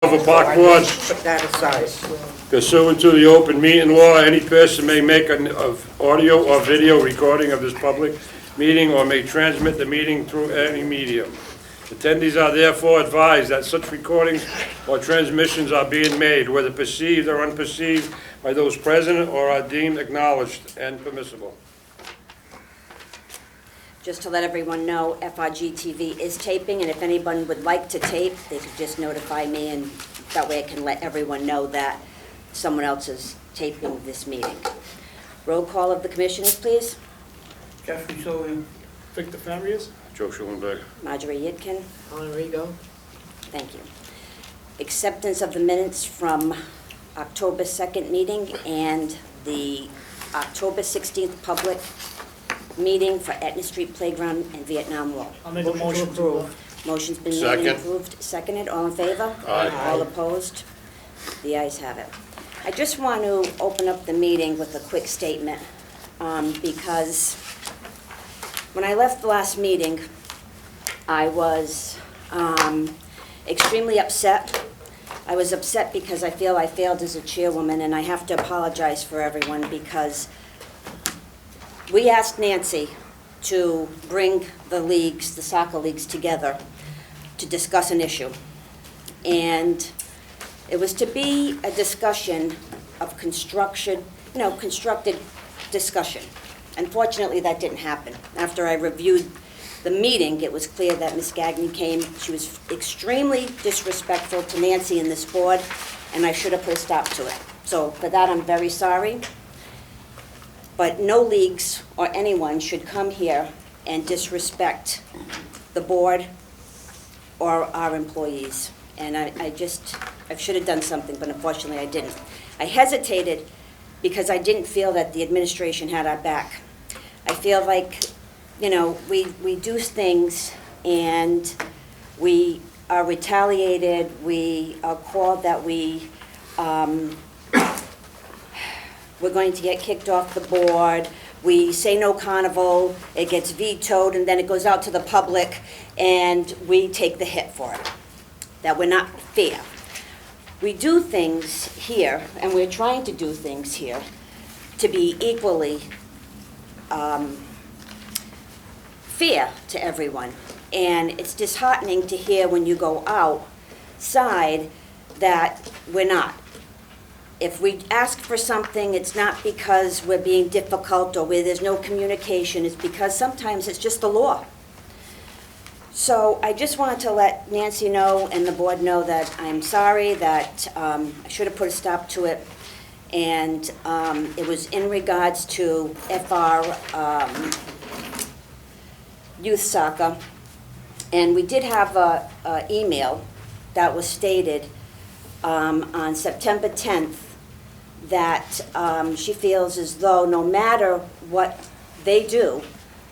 of a park board Put that aside. pursuant to the open meeting law, any person may make an audio or video recording of this public meeting or may transmit the meeting through any medium. Attendees are therefore advised that such recordings or transmissions are being made, whether perceived or unperceived, by those present or are deemed acknowledged and permissible. Just to let everyone know, FRG TV is taping, and if anyone would like to tape, they could just notify me, and that way I can let everyone know that someone else is taping this meeting. Roll call of the commissioners, please. Jeffrey Sylvia. Victor Farias? Joe Schulenberg. Marjorie Yitkin, Alan Rigo. thank you. Acceptance of the minutes from October 2nd meeting and the October 16th public meeting for Etna Street Playground and Vietnam Wall. I'll make a motion to approve. Motion's been made and Second. approved. Seconded. All in favor? Aye. All opposed? The ayes have it. I just want to open up the meeting with a quick statement, because when I left the last meeting, I was extremely upset. I was upset because I feel I failed as a chairwoman, and I have to apologize for everyone because we asked Nancy to bring the leagues, the soccer leagues, together to discuss an issue. And it was to be a discussion of constructed discussion. Unfortunately, that didn't happen. After I reviewed the meeting, it was clear that Ms. Gagnon came. She was extremely disrespectful to Nancy and this board, and I should have put a stop to it. So for that, I'm very sorry. But no leagues or anyone should come here and disrespect the board or our employees. And I should have done something, but unfortunately I didn't. I hesitated because I didn't feel that the administration had our back. I feel like, we do things and we are retaliated, we are called that we're going to get kicked off the board, we say no carnival, it gets vetoed, and then it goes out to the public, and we take the hit for it. That we're not fair. We do things here, and we're trying to do things here, to be equally fair to everyone. And it's disheartening to hear when you go outside that we're not. If we ask for something, it's not because we're being difficult or where there's no communication. It's because sometimes it's just the law. So I just wanted to let Nancy know and the board know that I'm sorry, that I should have put a stop to it. And it was in regards to FR youth soccer. And we did have an email that was stated on September 10th that she feels as though no matter what they do,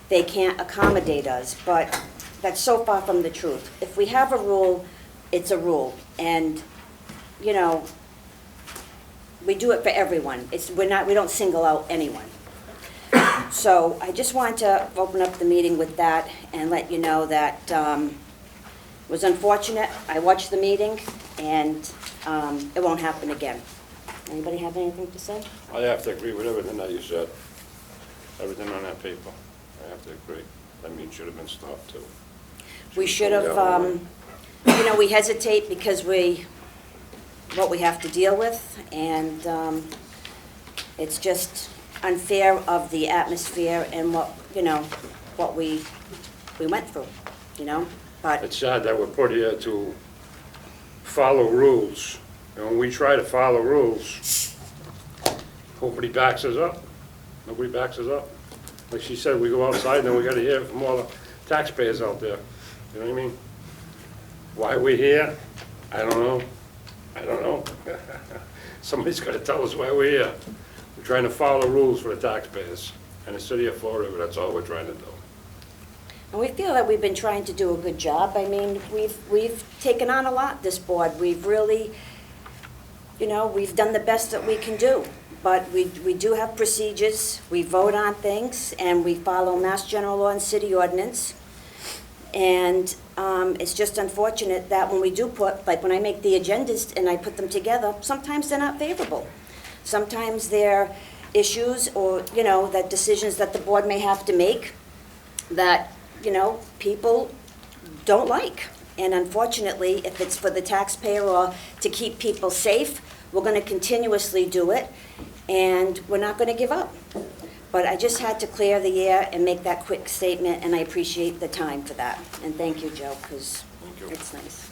they can't accommodate us. But that's so far from the truth. If we have a rule, it's a rule. And, we do it for everyone. We don't single out anyone. So I just wanted to open up the meeting with that and let you know that it was unfortunate. I watched the meeting, and it won't happen again. Anybody have anything to say? I have to agree with everything that you said. Everything on that paper. I have to agree. That means should have been stopped too. We should have, we hesitate because what we have to deal with, and it's just unfair of the atmosphere and what we went through, but It's sad that we're put here to follow rules. And when we try to follow rules, nobody backs us up. Nobody backs us up. Like she said, we go outside and then we gotta hear from all the taxpayers out there. You know what I mean? Why we're here? I don't know. I don't know. Somebody's gotta tell us why we're here. We're trying to follow rules for the taxpayers. And the city of Fall River, that's all we're trying to do. and we feel that we've been trying to do a good job. I mean, we've taken on a lot, this board. We've really, we've done the best that we can do. But we do have procedures, we vote on things, and we follow Mass General Law and City Ordinance. And it's just unfortunate that when we do put, like when I make the agendas and I put them together, sometimes they're not favorable. Sometimes they're issues or, that decisions that the board may have to make that, people don't like. And unfortunately, if it's for the taxpayer or to keep people safe, we're going to continuously do it, and we're not going to give up. But I just had to clear the air and make that quick statement, and I appreciate the time for that. And thank you, Joe, because it's nice.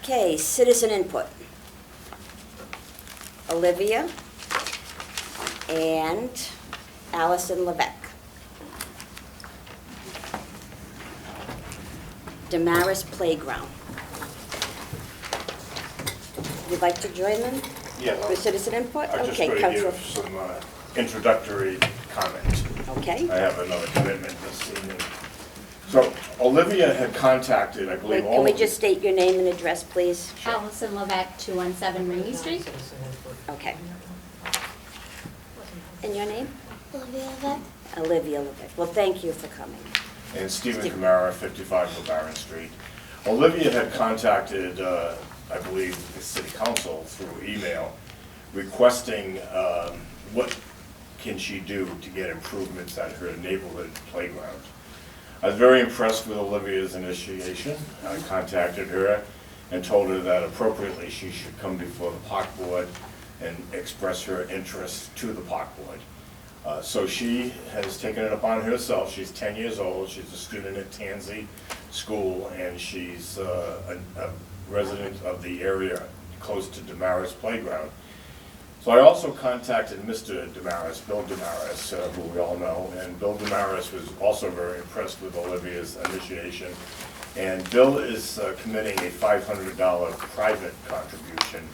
Okay, citizen input. Olivia and Allison Levesque. Damaris Playground. Would you like to join them Yeah, for citizen input? I'm just Okay, going to Counselor. give some introductory comment. Okay. I have another commitment this evening. So Olivia had contacted, I Wait, believe, can all we of just state your name and address, please? Allison Levesque, 217 Ringy Street. Okay. And your name? Olivia Levesque. Olivia Levesque. Well, thank you for coming. and Stephen Stephen. Camara, 55 LeBaron Street. Olivia had contacted, I believe, the city council through email, requesting what can she do to get improvements at her neighborhood playground. I was very impressed with Olivia's initiation. I contacted her and told her that appropriately she should come before the park board and express her interest to the park board. So she has taken it upon herself. She's 10 years old. She's a student at Tansy School, and she's a resident of the area close to Damaris Playground. So I also contacted Mr. Damaris, Bill Damaris, who we all know, and Bill Damaris was also very impressed with Olivia's initiation. And Bill is committing a $500 private contribution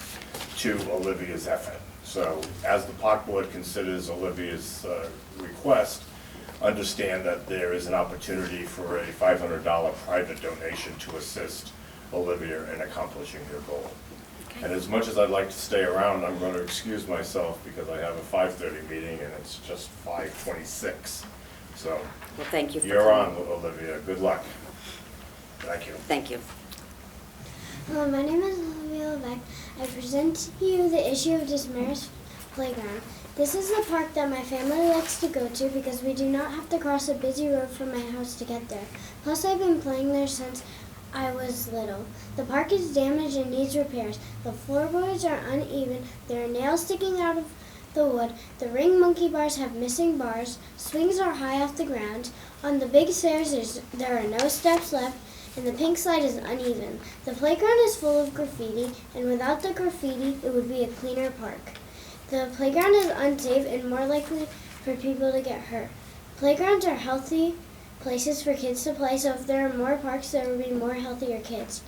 to Olivia's effort. So as the park board considers Olivia's request, understand that there is an opportunity for a $500 private donation to assist Olivia in accomplishing her goal. And as much as I'd like to stay around, I'm going to excuse myself because I have a 5:30 meeting and it's just 5:26. So Well, thank you for you're coming. on, Olivia. Good luck. Thank you. Thank you. Hello, my name is Olivia Levesque. I present to you the issue of Damaris Playground. This is the park that my family likes to go to because we do not have to cross a busy road from my house to get there. Plus, I've been playing there since I was little. The park is damaged and needs repairs. The floorboards are uneven. There are nails sticking out of the wood. The ring monkey bars have missing bars. Swings are high off the ground. On the big stairs, there are no steps left, and the pink slide is uneven. The playground is full of graffiti, and without the graffiti, it would be a cleaner park. The playground is unsafe and more likely for people to get hurt. Playgrounds are healthy places for kids to play, so if there are more parks, there will be more healthier kids.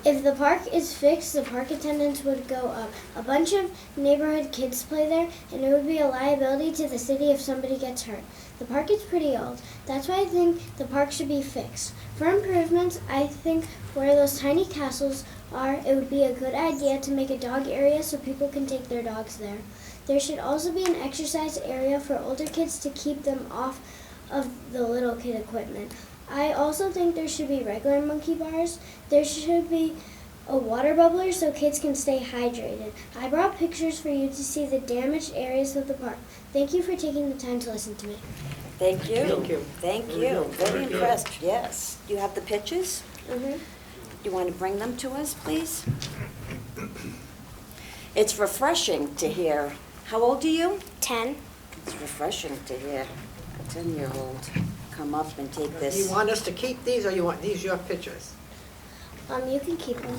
If the park is fixed, the park attendance would go up. A bunch of neighborhood kids play there, and it would be a liability to the city if somebody gets hurt. The park is pretty old. That's why I think the park should be fixed. For improvements, I think where those tiny castles are, it would be a good idea to make a dog area so people can take their dogs there. There should also be an exercise area for older kids to keep them off of the little kid equipment. I also think there should be regular monkey bars. There should be a water bubbler so kids can stay hydrated. I brought pictures for you to see the damaged areas of the park. Thank you for taking the time to listen to me. Thank you. Thank you. Thank you. Very impressed, yes. You have the pictures? Mm-hmm. You want to bring them to us, please? It's refreshing to hear. How old are you? 10. It's refreshing to hear a 10-year-old come up and take Do you this. want us to keep these, or you want these your pictures? You can keep them.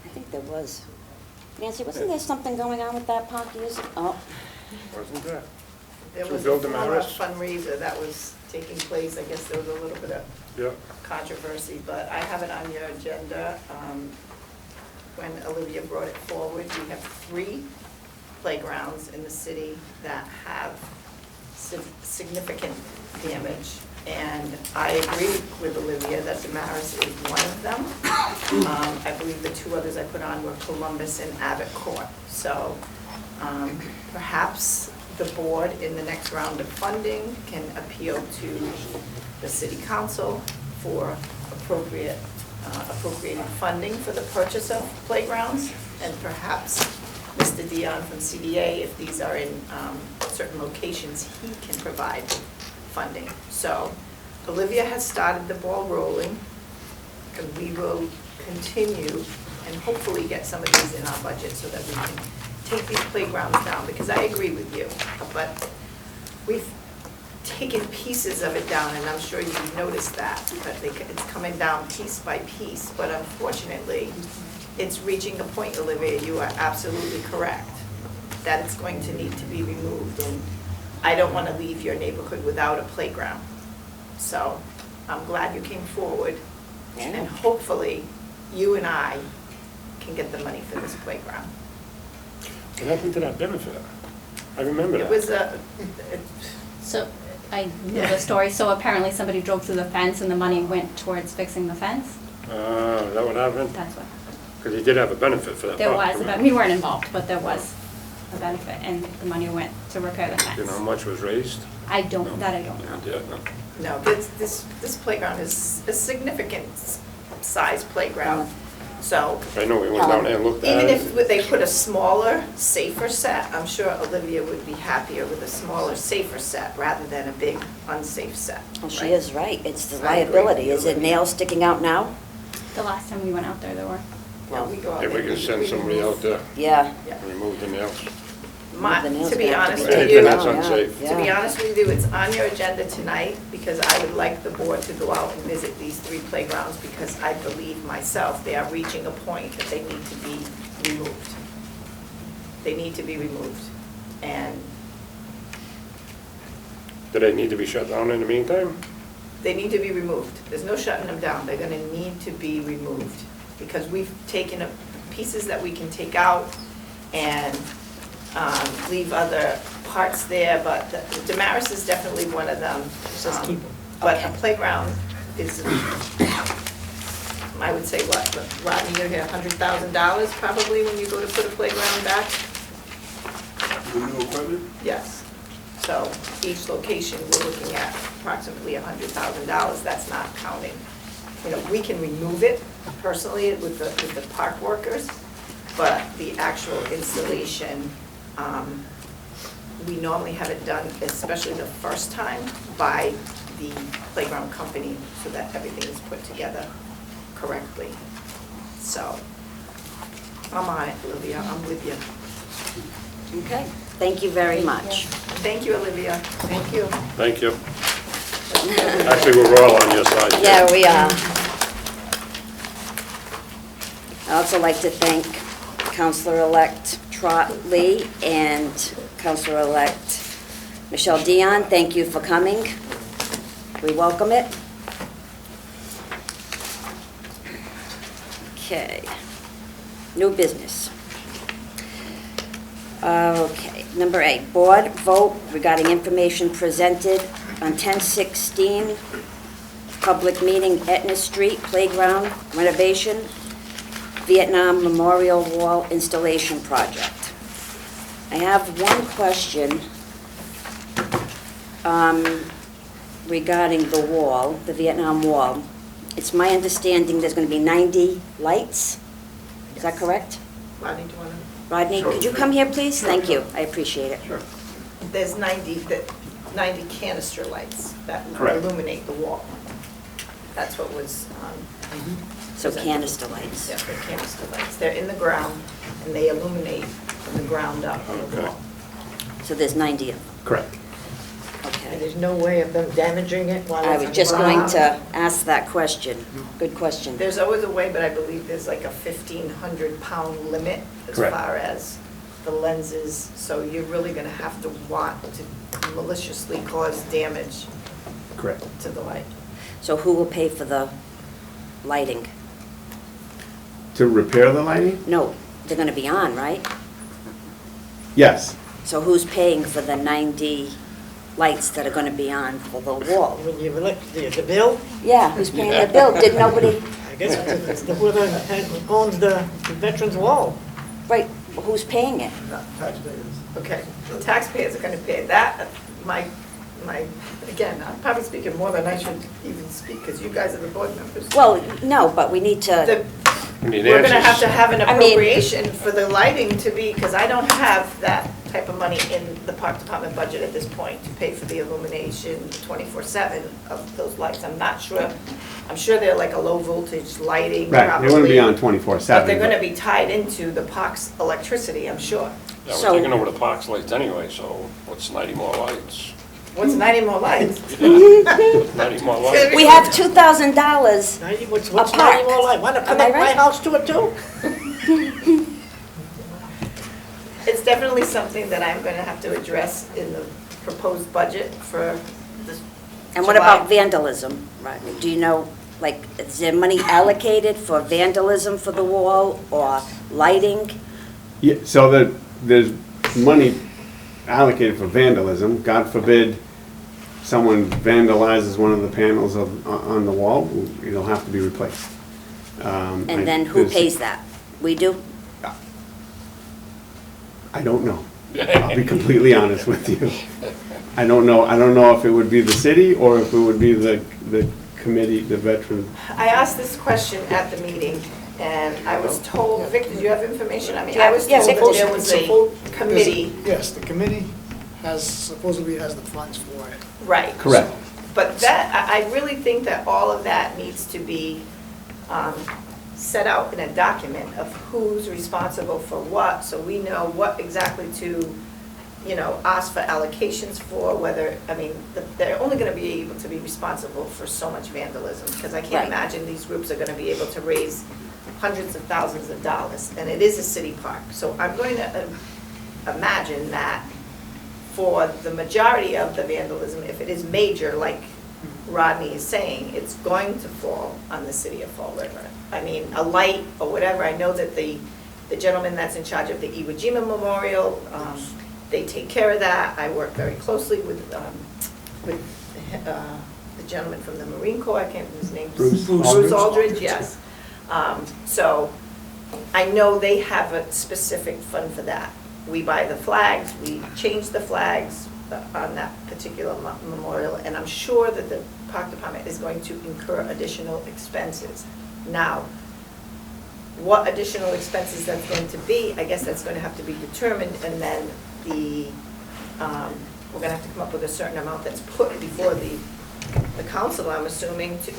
I think there was. Nancy, wasn't there something going on with that park years ago? Oh, Wasn't that? There To was Bill a former Damaris? fundraiser that was taking place. I guess there was a little bit of Yeah. controversy, but I have it on your agenda. When Olivia brought it forward, we have 3 playgrounds in the city that have significant damage. And I agree with Olivia that Damaris is one of them. I believe the two others I put on were Columbus and Abbott Court. So perhaps the board in the next round of funding can appeal to the city council for appropriating funding for the purchase of playgrounds, and perhaps Mr. Dion from CDA, if these are in certain locations, he can provide funding. So Olivia has started the ball rolling, and we will continue and hopefully get some of these in our budget so that we can take these playgrounds down, because I agree with you, but we've taken pieces of it down, and I'm sure you've noticed that, but it's coming down piece by piece, but unfortunately, it's reaching a point, Olivia, you are absolutely correct, that it's going to need to be removed, and I don't want to leave your neighborhood without a playground. So I'm glad you came forward, and hopefully, you and I can get the money for this playground. What happened to that benefit? I remember It that. was So I know the story. So apparently somebody drove through the fence and the money went towards fixing the fence. Is that what happened? That's what, Because he did have a benefit for that there park, was, but remember? we weren't involved, but there was a benefit and the money went to repair the You know how fence. much was raised? I don't know. Yeah, no. No, this playground is a significant size playground, so I know, we went down there and looked at even it. if they put a smaller, safer set, I'm sure Olivia would be happier with a smaller, safer set rather than a big, unsafe set. Well, she right? is right. It's the I agree liability. with Is you, it Olivia. nails sticking out now? The last time we went out there, there were. Yeah, we go out If we there, can send somebody out there, Yeah. Yeah. remove the nails. The nails To be gonna have honest be with Anything you, that's Yeah, unsafe. yeah. to be honest with you, it's on your agenda tonight, because I would like the board to go out and visit these 3 playgrounds, because I believe myself, they are reaching a point that they need to be removed. They need to be removed. And Do they need to be shut down in the meantime? they need to be removed. There's no shutting them down. They're gonna need to be removed, because we've taken up pieces that we can take out and leave other parts there, but the Damaris is definitely one of them. Just keep 'em. But a Okay. playground is, I would say what, Rodney, you're gonna $100,000 probably when you go to put a playground back? The new equipment? Yes. So each location, we're looking at approximately $100,000. That's not counting. You know, we can remove it personally with the park workers, but the actual installation, we normally have it done, especially the first time, by the playground company so that everything is put together correctly. So, I'm on it, Olivia, I'm with you. Okay. Thank you very much. Thank you, Olivia. Thank you. Thank you. Actually, we're all on your side. here. Yeah, we are. I'd also like to thank Counselor-elect Trot Lee and Counselor-elect Michelle Dion. Thank you for coming. We welcome it. Okay. New business. Okay, number 8, board vote regarding information presented on 10/16, public meeting, Etna Street Playground renovation, Vietnam Memorial Wall installation project. I have one question regarding the wall, the Vietnam Wall. It's my understanding there's going to be 90 lights. Is that correct? Rodney, do you want to? Rodney, could you come here, please? Thank you, I appreciate it. Sure. There's 90 canister lights that Correct. illuminate the wall. That's what was, So canister lights. yeah, they're canister lights. They're in the ground, and they illuminate from the ground up on the Okay. wall. So there's 90 of them, Correct. And okay. there's no way of them damaging it while I it's was just on the going ground? to ask that question. Good question. There's always a way, but I believe there's like a 1,500-pound limit as Correct. far as the lenses, so you're really gonna have to want to maliciously cause damage Correct. to the light. So who will pay for the lighting? To repair the lighting? No, they're going to be on, right? Yes. So who's paying for the 90 lights that are gonna be on for the wall. When you elect the bill, Yeah, who's paying the bill? Did nobody, I guess it's the whoever owns the Veterans Wall. right, who's paying it? Okay, the taxpayers are gonna pay that. Again, I'm probably speaking more than I should even speak, because you guys are the board members. Well, no, but we need to, The- I mean, We're gonna Nancy's- have to have an I mean- appropriation for the lighting to be, because I don't have that type of money in the park department budget at this point to pay for the illumination 24/7 of those lights. I'm not sure, I'm sure they're like a low voltage lighting Right, they wouldn't be probably, on 24/7. but they're gonna be tied into the park's electricity, I'm sure. Yeah, So- we're taking over the parks lights anyway, so what's 90 more lights? What's 90 more lights? 90 more lights. we have $2,000. 90, what's park. 90 more like? Want to Am I connect my right? house to it too? It's definitely something that I'm gonna have to address in the proposed budget for this. And what about vandalism, Rodney? Do you know, like, is there money allocated for vandalism for the wall or lighting? Yeah, so there's money allocated for vandalism. God forbid someone vandalizes one of the panels on the wall, it'll have to be replaced. And then who pays that? We do? I don't know. I'll be completely honest with you. I don't know if it would be the city or if it would be the committee, the veteran. I asked this question at the meeting, and I was told, Vic, did you have information? I mean, I was told that there was a committee, Yes, the committee supposedly has the funds for it. right. Correct. But that, I really think that all of that needs to be set out in a document of who's responsible for what, so we know what exactly to, ask for allocations for, whether, I mean, they're only gonna be able to be responsible for so much vandalism, because I Right. can't imagine these groups are gonna be able to raise hundreds of thousands of dollars, and it is a city park. So I'm going to imagine that for the majority of the vandalism, if it is major, like Rodney is saying, it's going to fall on the city of Fall River. I mean, a light or whatever, I know that the gentleman that's in charge of the Iwo Jima Memorial, they take care of that. I work very closely with the gentleman from the Marine Corps, I can't remember his name. Bruce Aldridge, Aldridge. yes. So I know they have a specific fund for that. We buy the flags, we change the flags on that particular memorial, and I'm sure that the park department is going to incur additional expenses. Now, what additional expenses that's going to be, I guess that's going to have to be determined, and then we're going to have to come up with a certain amount that's put before the council, I'm assuming, to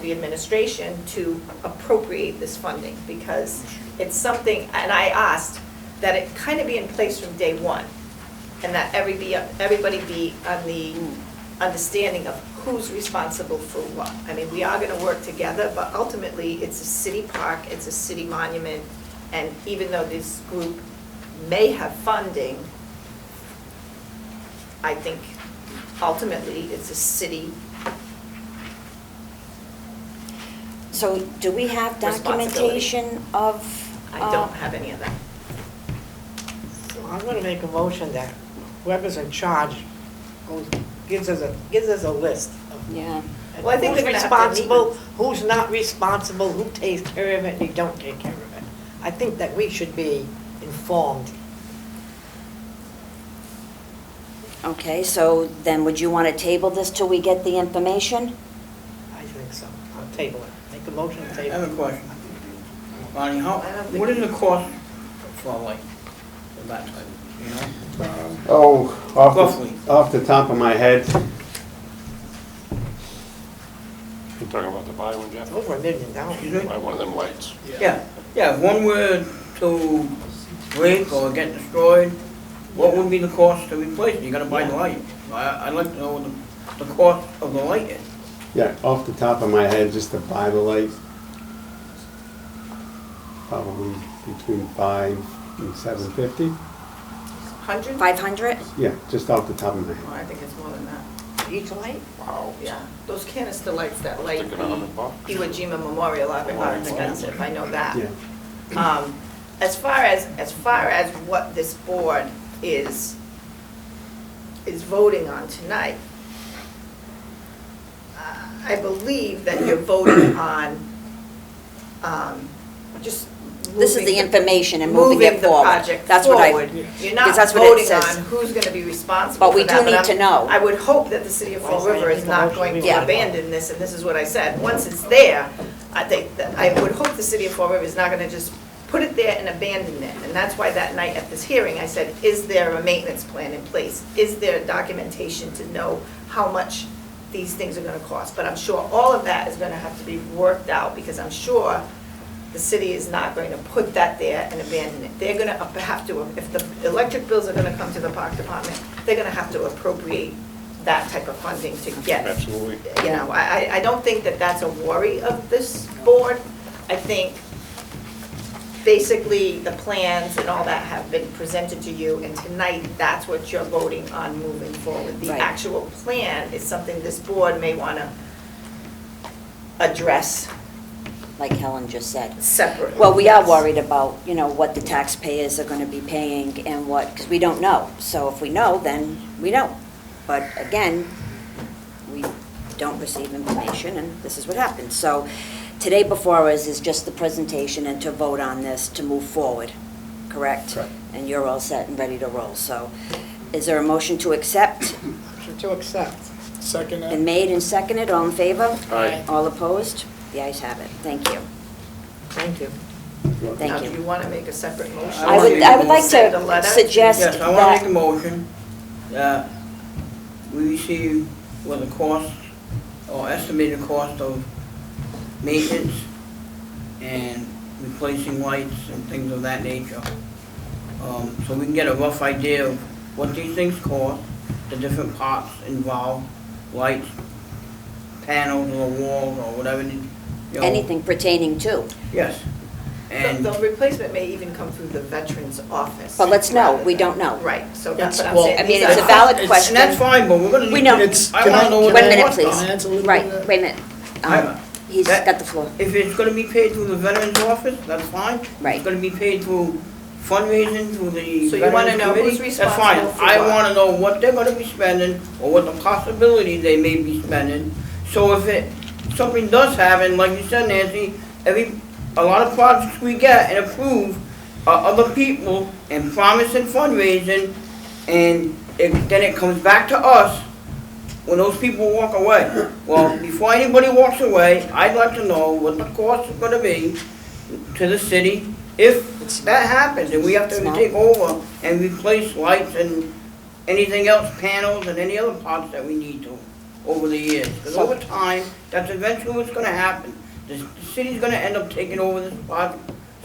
the administration to appropriate this funding, because it's something, and I asked that it kind of be in place from day one, and that everybody be on the understanding of who's responsible for what. I mean, we are gonna work together, but ultimately, it's a city park, it's a city monument, and even though this group may have funding, I think ultimately, it's a city. So do we have documentation of? I don't have any of that. So I'm gonna make a motion that whoever's in charge gives us a list of Yeah. Well, I think who's they're gonna have to meet responsible, who's not responsible, who takes care of it, and who don't take care of it. I think that we should be informed. Okay, so then would you want to table this till we get the information? I think so. I'll table it. Make a motion to I table. have a question. Ronnie, I don't think- what is the cost for like, for that type, you know? Oh, Roughly. off the top of my head, You're talking about to buy one, Jeff? Over $1 million. Excuse me? Buy one of them lights. Yeah, if one were to break or get destroyed, what would be the cost to replace it? You're gonna buy the light. I'd like to know what the cost of the light is. yeah, off the top of my head, just to buy the light, probably between $500 and $750. 100? 500? Yeah, just off the top of my Oh, head. I think it's more than that. Each light? Wow. Yeah, those canister lights that light Thinking the $100. Iwo Jima Memorial are expensive, I know that. Yeah. As far as what this board is is voting on tonight, I believe that you're voting on just This is the moving information and moving it the forward. project That's what forward. I, You're because not that's what it voting says. on who's gonna be responsible But for we that. do need to know. I would hope that the city of Fall Why is River that is not motion? going to Yeah. abandon this, and this is what I said. Once it's there, I think, that I would hope the city of Fall River is not gonna just put it there and abandon it. And that's why that night at this hearing, I said, is there a maintenance plan in place? Is there documentation to know how much these things are gonna cost? But I'm sure all of that is gonna have to be worked out, because I'm sure the city is not going to put that there and abandon it. They're gonna have to, if the electric bills are gonna come to the park department, they're gonna have to appropriate that type of funding to get it. Absolutely. You know, I don't think that that's a worry of this board. I think basically the plans and all that have been presented to you, and tonight, that's what you're voting on moving forward. The Right. actual plan is something this board may wanna address like Helen just said. separately. Well, we are Yes. worried about, what the taxpayers are gonna be paying and what, because we don't know. So if we know, then we know. But again, we don't receive information, and this is what happens. So today before us is just the presentation and to vote on this to move forward, correct? Correct. And you're all set and ready to roll. So is there a motion to accept? Motion to accept. Second, Been made and seconded, all in favor? Aye. All opposed? The ayes have it. Thank you. Thank you. Now, Thank do you you. wanna make a separate motion? I would like Send a to letter? suggest Yes, I wanna make a that, motion that we receive what the cost or estimated cost of maintenance and replacing lights and things of that nature. So we can get a rough idea of what these things cost, the different parts involved, lights, panels or walls or whatever, anything pertaining to. Yes. And The replacement may even come through the veterans office. But let's know, rather we than- don't know. Right, so that's what I'm Well, saying. I mean, These it's are- a valid And question. that's fine, but we're gonna need. We know. I wanna know what Wait a the minute, cost please. are. Can I answer a little Right, bit of that? wait a minute. I- He's that- got the floor. If it's gonna be paid through the veterans office, that's fine. If Right. it's gonna be paid through fundraising through the So you wanna veterans know who's committee, that's fine. responsible for I what? wanna know what they're gonna be spending, or what the possibility they may be spending. So if something does happen, like you said, Nancy, a lot of projects we get and approve are other people and promise and fundraising, and then it comes back to us when those people walk away. Well, before anybody walks away, I'd like to know what the cost is gonna be to the city if that happens, and we have to It's not- take over and replace lights and anything else, panels and any other parts that we need to over the years. Because over time, that's eventually what's gonna happen. The city's gonna end up taking over this project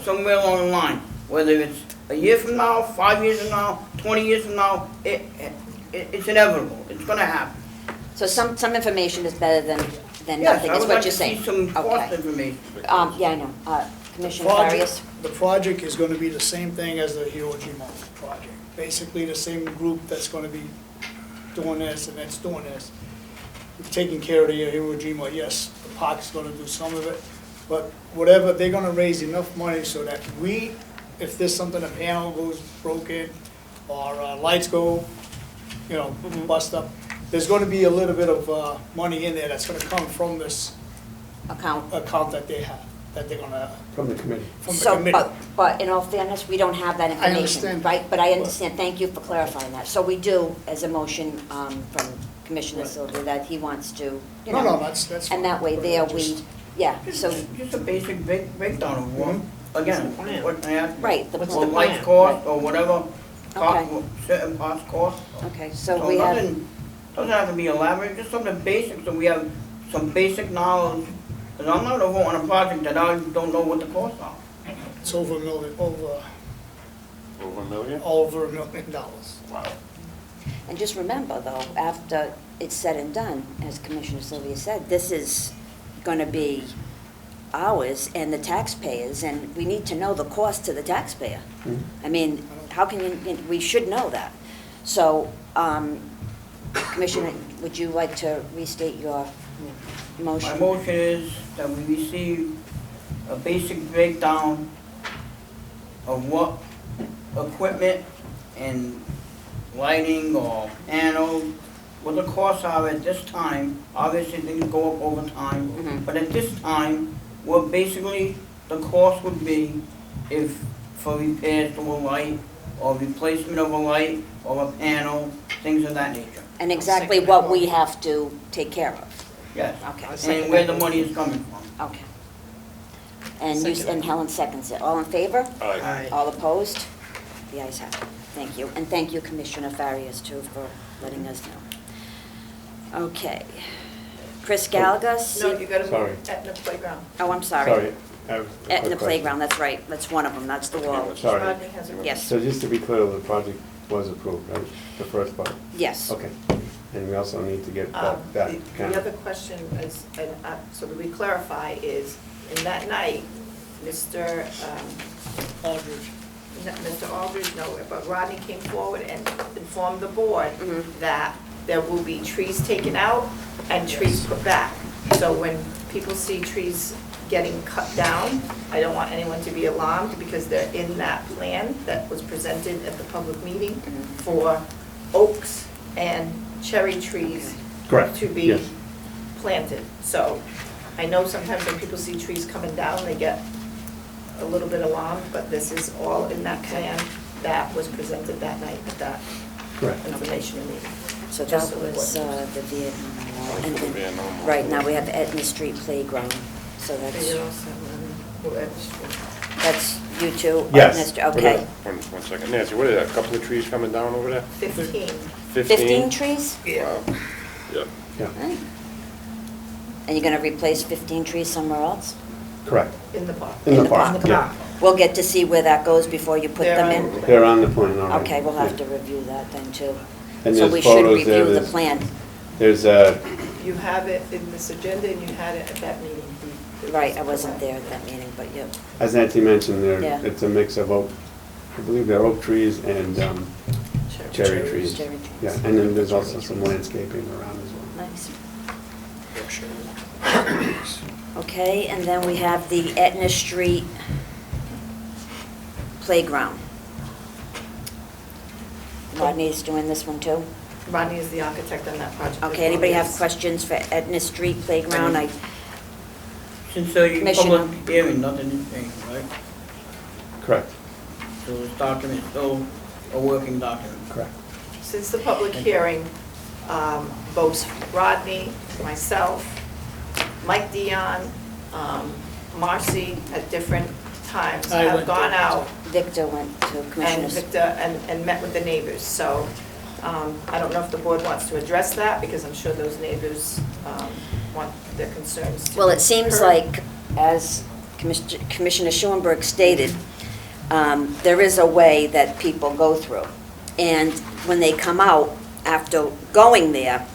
somewhere along the line. Whether it's a year from now, 5 years from now, 20 years from now, it's inevitable, it's gonna happen. So some information is better than Yes, nothing, I is would what like you're to saying. see some cost Okay. information. Yeah, I know. Commissioner Project- Farias? The project is gonna be the same thing as the Hero Jima project. Basically, the same group that's gonna be doing this and that's doing this. Taking care of the Hero Jima, yes, the park's gonna do some of it, but whatever, they're gonna raise enough money so that if there's something, a panel goes broken, or lights go, bust up, there's gonna be a little bit of money in there that's gonna come from this account that they have, that they're gonna, From the committee. from the So, committee. but in all fairness, we don't have that information, understand. right? But I understand, thank you for clarifying that. So we do, as a motion from Commissioner Right. Sylvia, that he wants to, No, that's fine. and that way But there just- we, yeah, so, Just a basic breakdown of what, again, plan. what they have. right, the What's Or the plan. lights plan? cost, or whatever, Okay. certain parts cost. Okay, so So we have, doesn't have to be elaborate, just something basic, so we have some basic knowledge. Because I'm not gonna vote on a project that I don't know what the costs are. It's over $1 million, Over a million? over $1 million. Wow. and just remember though, after it's said and done, as Commissioner Sylvia said, this is gonna be ours and the taxpayers, and we need to know the cost to the taxpayer. I mean, how can you, we should know that. So, Commissioner, would you like to restate your My motion? motion is that we receive a basic breakdown of what equipment and lighting or panels, what the costs are at this time. Obviously, things go up over time, Mhm. but at this time, what basically the cost would be if for repairs to a light, or replacement of a light, or a panel, things of that nature. And exactly what we have to take care of. Yes, Okay, and where the money is coming from. okay. And Helen seconds it. All in favor? Aye. All opposed? The ayes have it. Thank you. And thank you, Commissioner Farias, too, for letting us know. Okay. Chris Gallagher? No, you gotta Sorry. move Etna Playground. Oh, I'm sorry. Sorry. I have a quick Etna question. Playground, that's right. That's one of them. That's the wall. Sorry. Rodney has a. Yes, So just to be clear, the project was approved, right? The first part? yes. Okay. And we also need to get Um, that kind The of, other question is, and, so that we clarify, is, in that night, Mr. Aldridge. Mr. Aldridge, no, but Rodney came forward and informed the board Mhm. that there will be trees taken out and trees put back. So when people see trees getting cut down, I don't want anyone to be alarmed, because they're in that plan that was presented at the public meeting for oaks and cherry trees correct, to be yes. planted. So I know sometimes when people see trees coming down, they get a little bit alarmed, but this is all in that plan that was presented that night at that Correct. information meeting. So Just that so the was board the Vietnam Wall. And then- Vietnam Wall. Right, now we have Etna Street Playground. So So that's, you're all set, we'll add the street. that's you two? Yes. Etna Street, Okay. One second. Nancy, what is that, a couple of trees coming down over there? 15. 15 trees? Wow. Yeah. Yeah, Right. And you're gonna replace 15 trees somewhere else? correct. In the park. In the the park. park, yeah. We'll get to see where that goes before you put They're them on in? the plan. They're on the plan already. Okay, we'll have Yeah. to review that then too. And So there's we should photos there, review the there's- plan. There's a, You have it in this agenda and you had it at that meeting. Right, I wasn't there at that meeting, but yeah. as Nancy mentioned, there, Yeah. it's a mix of oak, I believe they're oak trees and cherry trees. Cherry trees. Yeah, and then there's also some landscaping around as well. Nice. Okay, and then we have the Etna Street Playground. Rodney's doing this one too? Rodney is the architect on that project. Okay, anybody have questions for Etna Street Playground? Since the Commissioner. public hearing, nothing is changed, right? Correct, So this document is still a working document. correct. Since the public hearing, both Rodney, myself, Mike Dion, Marcy, at different times, I have went gone there. out Victor went to and Commissioners. Victor, and met with the neighbors. So I don't know if the board wants to address that, because I'm sure those neighbors want their concerns to Well, be it seems heard. like, as Commissioner Schoenberg stated, there is a way that people go through. And when they come out, after going there,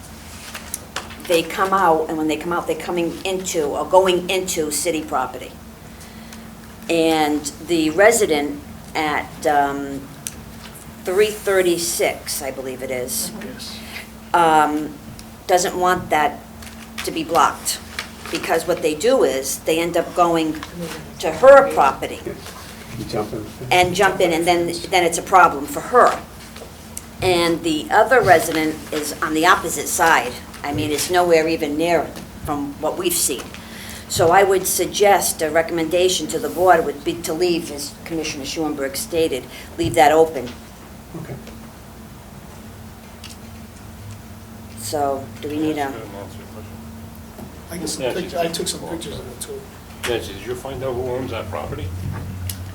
they come out, and when they come out, they're coming into, or going into city property. And the resident at 336, I believe it is, doesn't want that to be blocked, because what they do is, they end up going to her property You jump in. and jump in, and then it's a problem for her. And the other resident is on the opposite side. I mean, it's nowhere even near from what we've seen. So I would suggest, a recommendation to the board would be to leave, as Commissioner Schoenberg stated, leave that open. Okay. So, do we need a, I guess Yeah, I took some pictures of it too. Nancy, did you find out who owns that property?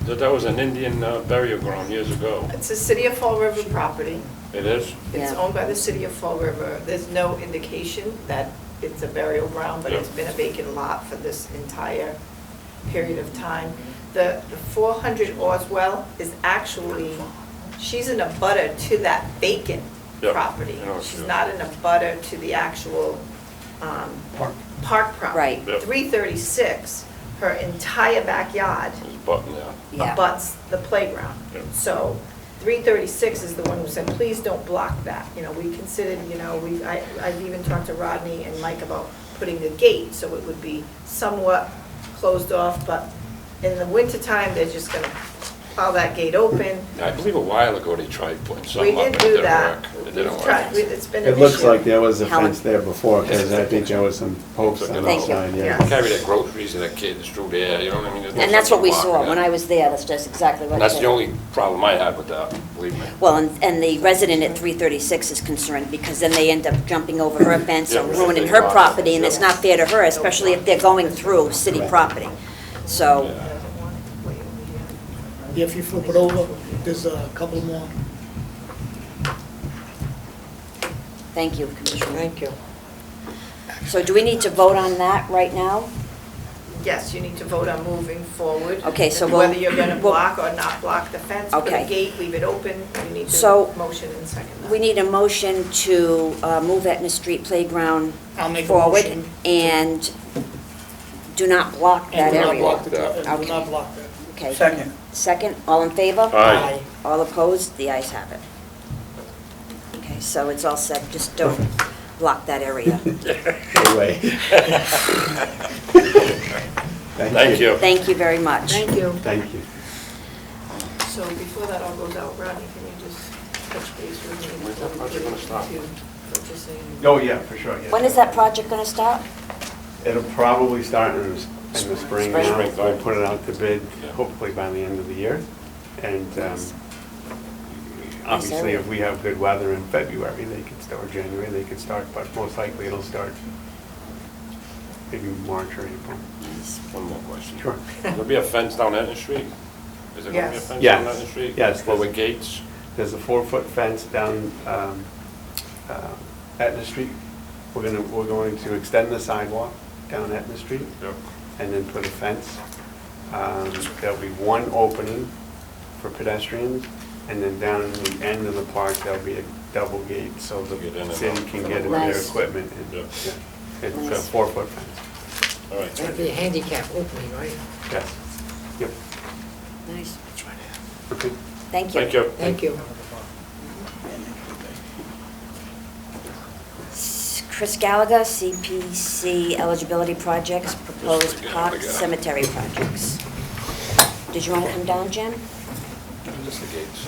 That was an Indian burial ground years ago. It's a City of Fall River property. It is? It's Yeah. owned by the City of Fall River. There's no indication that it's a burial ground, but it's been a vacant lot for this entire period of time. The 400 Oswell is actually, she's in a butter to that vacant Yep. property. I know, She's yeah. not in a butter to the actual Park. park property. Right. Yep. 336, her entire backyard It was button there. yeah. abuts the playground. Yep. So 336 is the one who said, please don't block that. You know, we considered, you know, I've even talked to Rodney and Mike about putting a gate, so it would be somewhat closed off, but in the wintertime, they're just gonna plow that gate open. I believe a while ago they tried putting We something up, did but it do didn't that. work. It We've didn't tried, work. it's been an It issue. looks like there was a Helen. fence there before, because I think there was some posts on the Thank you. side, Yeah. yeah. Carry their groceries and their kids through there, you know what I mean? There's no And that's what we sense in saw walking when that. I was there, that's just exactly what And it that's said. the only problem I had with that, believe me. Well, and the resident at 336 is concerned, because then they end up jumping over her fence and Yeah, ruining they her block it. property, and it's not fair to her, especially if they're going through city property. So, If you flip it over, there's a couple more. thank you, Commissioner. Thank you. So do we need to vote on that right now? Yes, you need to vote on moving forward. Okay, so And we'll- whether you're gonna we'll- block or not block the fence, put Okay. a gate, leave it open, you need So, to motion and second that. We need a motion to move Etna Street Playground I'll make a forward motion. and do not block that And do not area. block the, and Okay. do not block that. Okay. Second. Second, all in favor? Aye. All opposed? The ayes have it. Okay, so it's all set, just don't block that area. Anyway. Thank you. Thank you very much. Thank you. Thank you. So before that all goes out, Rodney, can you just touch base with me? When's that project gonna start? To purchasing. Oh, yeah, for sure, yeah. When is that project gonna start? It'll probably start in the spring Spring. now. Spring, We'll put it out to bid, Yeah. hopefully by the end of the year. And obviously, area. if we have good weather in February, they could start, January, they could start, but most likely it'll start maybe March or April. One more question. Sure. There'll be a fence down Etna Street? Is there gonna be a Yes. fence Yes. down Etna Street? Yes. Well, with gates? There's a 4-foot fence down Etna Street. We're going to extend the sidewalk down Etna Street Yep. and then put a fence. There'll be one opening for pedestrians, and then down in the end of the park, there'll be a double gate, so the Get in and city out. can get in their Nice. equipment. And, Yep. yeah, It's a Nice. 4-foot fence. All right. That'd be a handicap opening, right? Yes. Yep. Nice. Okay. Thank you. Thank you. Thank you. Chris Gallagher, CPC eligibility projects, proposed Mr. park Gallagher. cemetery projects. Did you want to come down, Jen? Just the gates.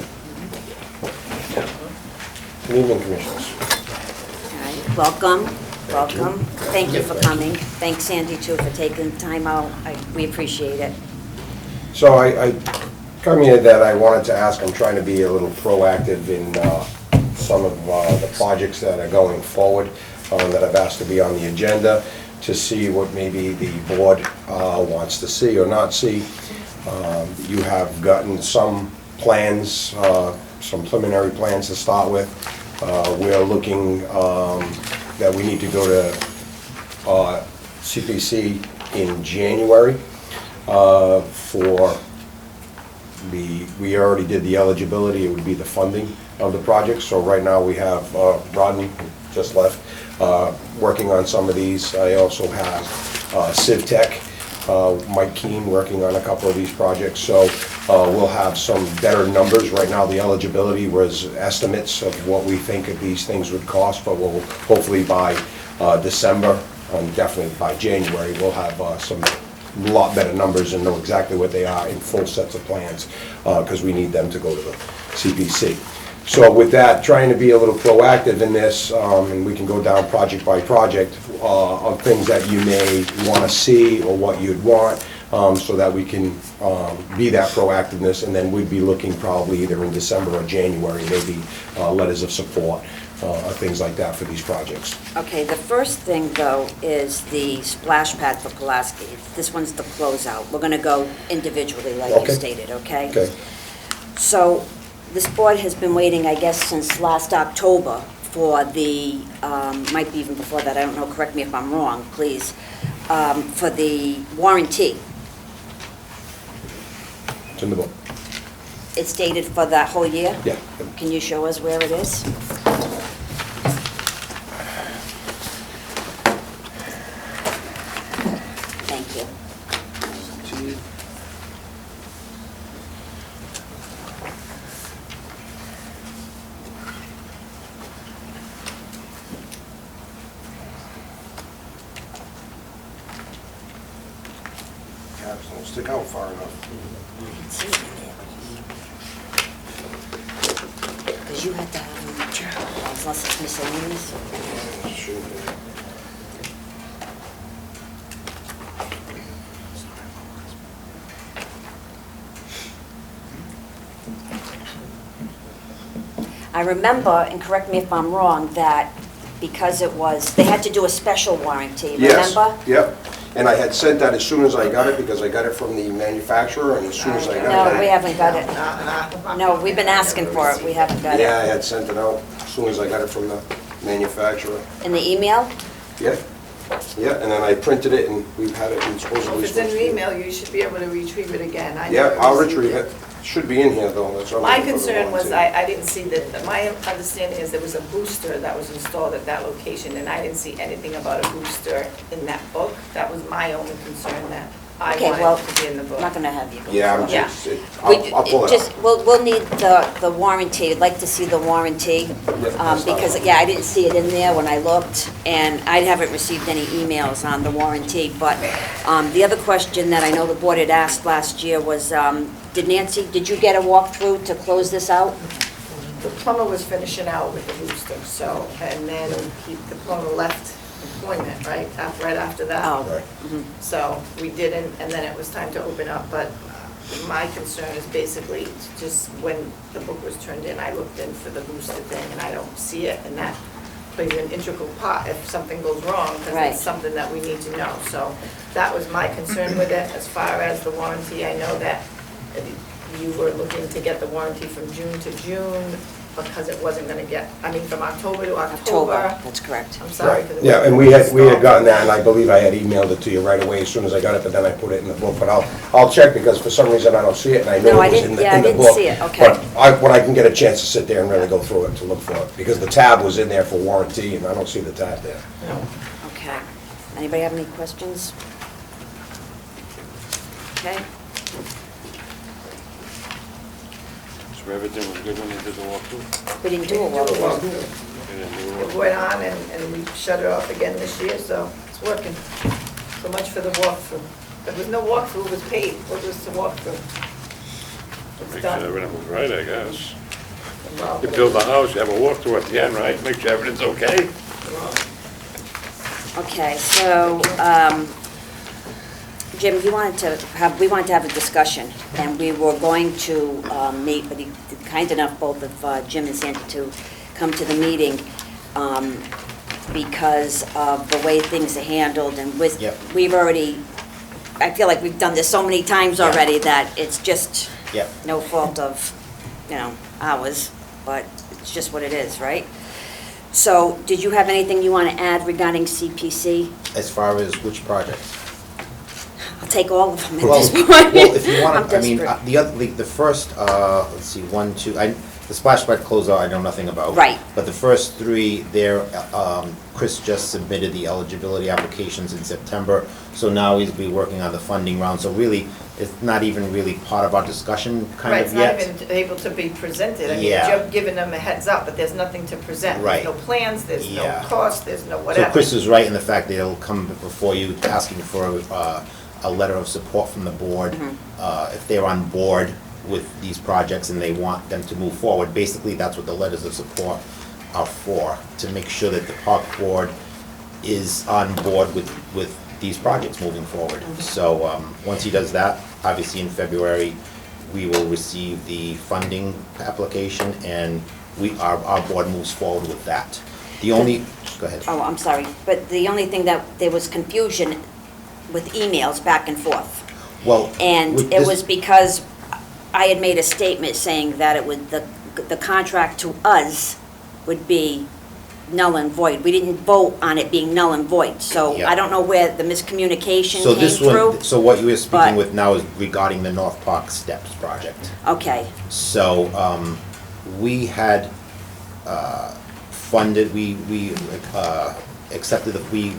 Good evening, Commissioners. All right, welcome, welcome. Thank you for coming. Thanks, Sandy, too, for taking the time out. We appreciate it. So I come here that I wanted to ask, I'm trying to be a little proactive in some of the projects that are going forward that I've asked to be on the agenda, to see what maybe the board wants to see or not see. You have gotten some plans, some preliminary plans to start with. We're looking that we need to go to CPC in January for we already did the eligibility, it would be the funding of the project. So right now we have Rodney, who just left, working on some of these. I also have CivTech, Mike Keane working on a couple of these projects. So we'll have some better numbers. Right now, the eligibility was estimates of what we think of these things would cost, but we'll hopefully by December, and definitely by January, we'll have some lot better numbers and know exactly what they are in full sets of plans, because we need them to go to the CPC. So with that, trying to be a little proactive in this, and we can go down project by project, of things that you may want to see or what you'd want, so that we can be that proactiveness, and then we'd be looking probably either in December or January, maybe letters of support, things like that for these projects. Okay, the first thing, though, is the splash pad for Pulaski. This one's the closeout. We're going to go individually, like you Okay. stated, okay? Okay. So, this board has been waiting, I guess, since last October for the, might be even before that, I don't know, correct me if I'm wrong, please, for the warranty. It's in the book. It's dated for that whole year? Yeah. Can you show us where it is? Thank you. Caps don't stick out far enough. You can see it in there, but Because you had to have them, unless it's miscellaneous. I remember, and correct me if I'm wrong, that because it was, they had to do a special warranty, Yes, remember? yep. And I had sent that as soon as I got it, because I got it from the manufacturer, and as soon as I got it. No, we haven't got it. No, we've been asking for it, we haven't got Yeah, I it. had sent it out as soon as I got it from the manufacturer. In the email? Yeah, yeah, and then I printed it, and we've had it in Well, supposedly. if it's in your email, you should be able to retrieve it again. I Yeah, never I'll received retrieve it. Should be in here, though, that's what I'm My looking for the concern was, warranty. I didn't see that, my understanding is there was a booster that was installed at that location, and I didn't see anything about a booster in that book. That was my only concern, that I Okay, well, wanted to be in the book. I'm not gonna have you go. Yeah, I'm through it. just, We- I'll pull it just- up. We'll need the warranty, I'd like to see the warranty, that's because, fine. yeah, I didn't see it in there when I looked, and I haven't received any emails on the warranty, but the other question that I know the board had asked last year was, did you get a walkthrough to close this out? The plumber was finishing out with the booster, so, and then the plumber left employment, right, right after that. Oh, Right. So we didn't, and then it was time to open up, but my concern is basically just when the book was turned in, I looked in for the booster thing, and I don't see it, and that plays an integral part if something goes wrong, because Right. it's something that we need to know. So that was my concern with it. As far as the warranty, I know that you were looking to get the warranty from June to June, because it wasn't gonna get, from October to October. That's correct. I'm sorry. Right. 'cause it Yeah, wasn't and we had installed. gotten that, and I believe I had emailed it to you right away as soon as I got it, but then I put it in the book. But I'll check, because for some reason I don't see it, and I No, know I it was didn't- in the yeah, I book. didn't see it, okay. But when I can get a chance to sit there and really go through it, to look for it, because the tab was in there for warranty, and I don't see the tab there. Okay. Anybody have any questions? Okay. So everything was good when you did the walkthrough? We didn't do a Do a walkthrough. walkthrough. You didn't do It a went on, and we shut it off again this year, so it's working. So much for the walkthrough. There was no walkthrough, it was paid. What was the walkthrough? It's Make sure done. everything was right, I guess. Well, You build a house, you have a walkthrough at the end, right? Make sure everything's okay. Okay, so, Jim, we wanted to have a discussion, and we were going to meet, but he did kind enough, both of Jim and Sandy, to come to the meeting because of the way things are handled, and Yep. we've already, I feel like we've done this so many times Yeah. already that it's just Yep. no fault of, ours, but it's just what it is, right? So, did you have anything you want to add regarding CPC? As far as which project? I'll take all of them at Well, this point. well, if you want I'm to, desperate. the other, the first, let's see, one, two, the splash pad closeout, I know nothing about. Right. But the first three there, Chris just submitted the eligibility applications in September, so now he's be working on the funding round, so really, it's not even really part of our discussion Right, kind it's of not yet. even able to be presented. I mean, Yeah. you're giving them a heads up, but there's nothing to present. Right. There's no plans, there's no Yeah. cost, there's no So whatever. Chris is right in the fact that he'll come before you asking for a letter of support from the board, if they're on board with these projects and they want them to move forward. Basically, that's what the letters of support are for, to make sure that the park board is on board with these projects moving forward. So, once he does that, obviously in February, we will receive the funding application and our board moves forward with that. The only, go ahead. Oh, I'm sorry, but the only thing that, there was confusion with emails back and forth. Well, And with it this- was because I had made a statement saying that it would, the contract to us would be null and void. We didn't vote on it being null and void, so Yeah. I don't know where the miscommunication So came this through. one, so what you were speaking but- with now is regarding the North Park Steps project. Okay, So, we had funded, we accepted, we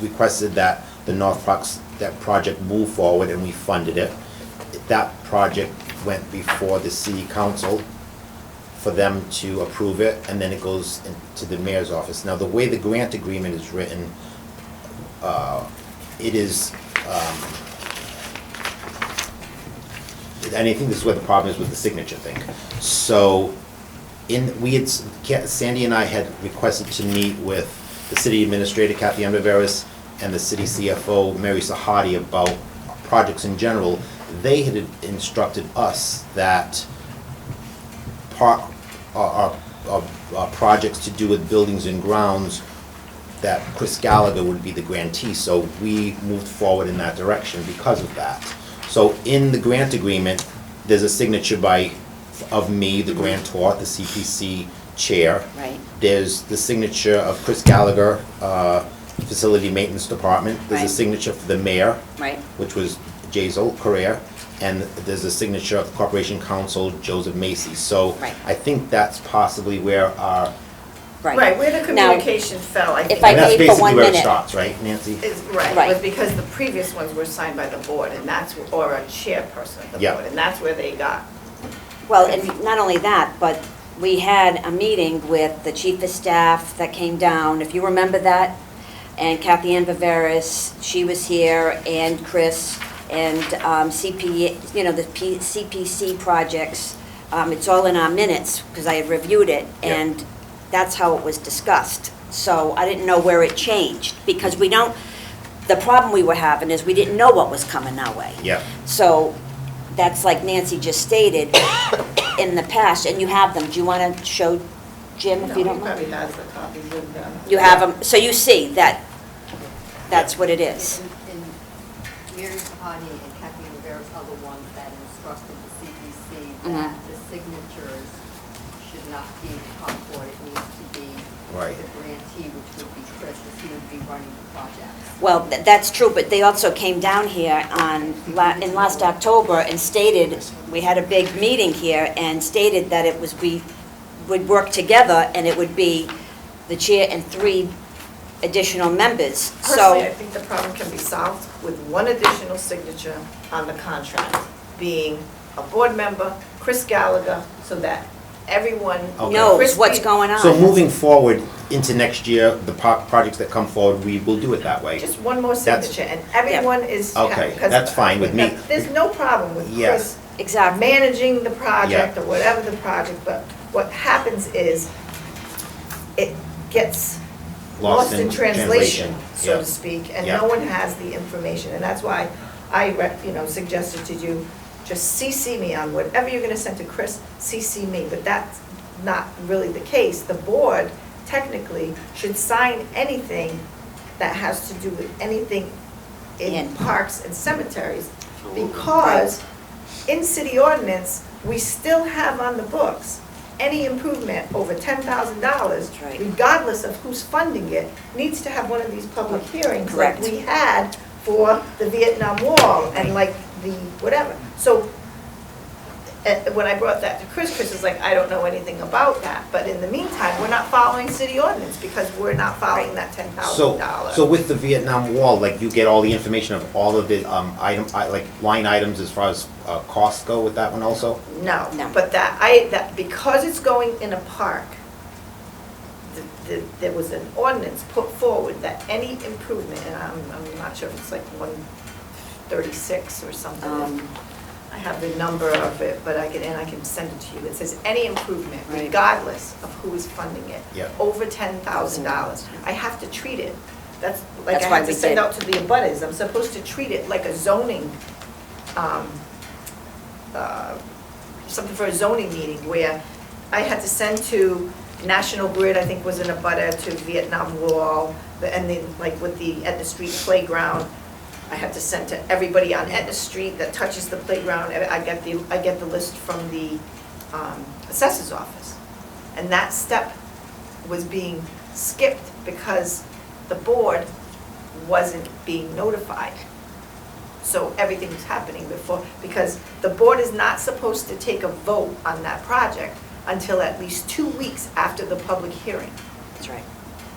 requested that the North Park Step project move forward, and we funded it. That project went before the city council for them to approve it, and then it goes into the mayor's office. Now, the way the grant agreement is written, it is, and I think this is where the problem is with the signature thing. So, Sandy and I had requested to meet with the city administrator, Kathy Ambeveris, and the city CFO, Mary Sahadi, about projects in general. They had instructed us that projects to do with buildings and grounds, that Chris Gallagher would be the grantee, so we moved forward in that direction because of that. So in the grant agreement, there's a signature of me, the grantor, the CPC chair. Right. There's the signature of Chris Gallagher, Facility Maintenance Department. There's a Right. signature for the mayor, Right. which was Jazel Correa, and there's a signature of the Corporation Counsel, Joseph Macy. So Right. I think that's possibly where our, Right, where the Now, communication fell, I think. if I and that's may for basically 1 where it minute. starts, right, Nancy? Is, right, Right. was because the previous ones were signed by the board, and that's, or a chairperson of the Yeah. board, and that's where they got. Well, and not only that, but we had a meeting with the chief of staff that came down, if you remember that, and Kathy Ann Viveris, she was here, and Chris, and CP, the CPC projects. It's all in our minutes, because I had reviewed it, Yeah. and that's how it was discussed. So I didn't know where it changed, because the problem we were having is we didn't know what was coming our way. Yeah. So that's like Nancy just stated, in the past, and you have them. Do you want to show Jim, if you don't No, he mind? probably has the copies with them. You have them, so you see that, that's what it is. And Mary Sahani and Kathy Rivera are the ones that instructed the CPC that the signatures should not be on board. It needs to be Right. the grantee, which would be Chris, as he would be running the project. Well, that's true, but they also came down here in last October and stated, we had a big meeting here, and stated that it was, we would work together, and it would be the chair and 3 additional members. Personally, I So, think the problem can be solved with one additional signature on the contract, being a board member, Chris Gallagher, so that everyone Okay. knows Chris what's be- going on. So moving forward into next year, the projects that come forward, we will do it that way. Just one more That's- signature, and everyone is. Okay, because that's fine with me. There's no problem with Yeah. Chris Exactly. managing the project Yeah. or whatever the project, but what happens is it gets lost in translation, so Yeah. to speak, and Yeah. no one has the information, and that's why I, suggested to you, just CC me on whatever you're gonna send to Chris, CC me, but that's not really the case. The board technically should sign anything that has to do with anything in In. parks and cemeteries, because in city ordinance, we still have on the books, any improvement over $10,000, That's right. regardless of who's funding it, needs to have one of these public hearings like Correct. we had for the Vietnam Wall and like the whatever. So, when I brought that to Chris is like, I don't know anything about that, but in the meantime, we're not following city ordinance because we're not following that $10,000. So with the Vietnam Wall, like you get all the information of all of the line items as far as costs go with that one also? No, No. but that because it's going in a park, there was an ordinance put forward that any improvement, and I'm not sure if it's like 136 or something. I have the number of it, but I can send it to you. It says any improvement, Right. regardless of who is funding it, Yeah. over $10,000, I have to treat it. That's, like That's I why have to we send did. out to the abutters. I'm supposed to treat it like a zoning, something for a zoning meeting, where I had to send to National Grid, I think was in a butter, to Vietnam Wall, and then like with the Etna Street playground, I had to send to everybody on Etna Street that touches the playground. I get the list from the assessor's office. And that step was being skipped because the board wasn't being notified. So everything was happening before, because the board is not supposed to take a vote on that project until at least 2 weeks after the public hearing. That's right.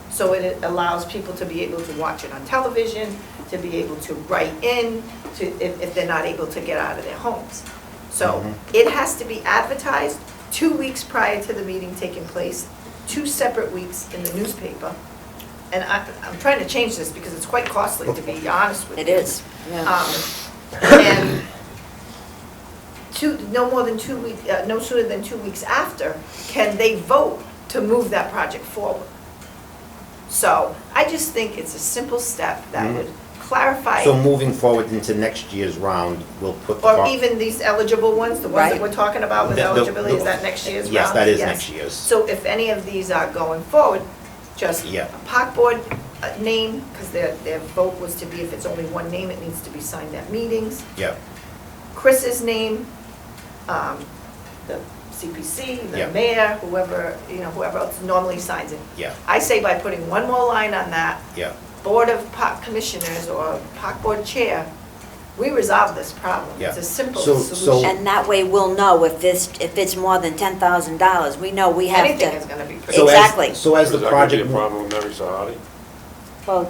So it allows people to be able to watch it on television, to be able to write in, if they're not able to get out of their homes. So it has to be advertised 2 weeks prior to the meeting taking place, 2 separate weeks in the newspaper. And I'm trying to change this because it's quite costly, to be honest with you. It is. Yeah. And no more than 2 weeks, no sooner than 2 weeks after, can they vote to move that project forward. So I just think it's a simple step that would clarify, So moving forward into next year's round, we'll put the. or even these eligible ones, the ones that Right. we're talking about with The- eligibility, is that next year's round? Yes, that is next year's. So if any of these are going forward, just Yeah. a park board name, because their vote was to be, if it's only one name, it needs to be signed at meetings. Yeah, Chris's name, the CPC, Yeah. the mayor, whoever, whoever else normally signs it. yeah, I say by putting one more line on that, yeah. Board of Park Commissioners or Park Board Chair, we resolve this problem. Yeah. It's a simple So- solution. And that way we'll know if it's more than $10,000, we know we have to. Anything is gonna be pretty. So as- Exactly. So as the Is that project. gonna be a problem with Mary Sahadi? Well,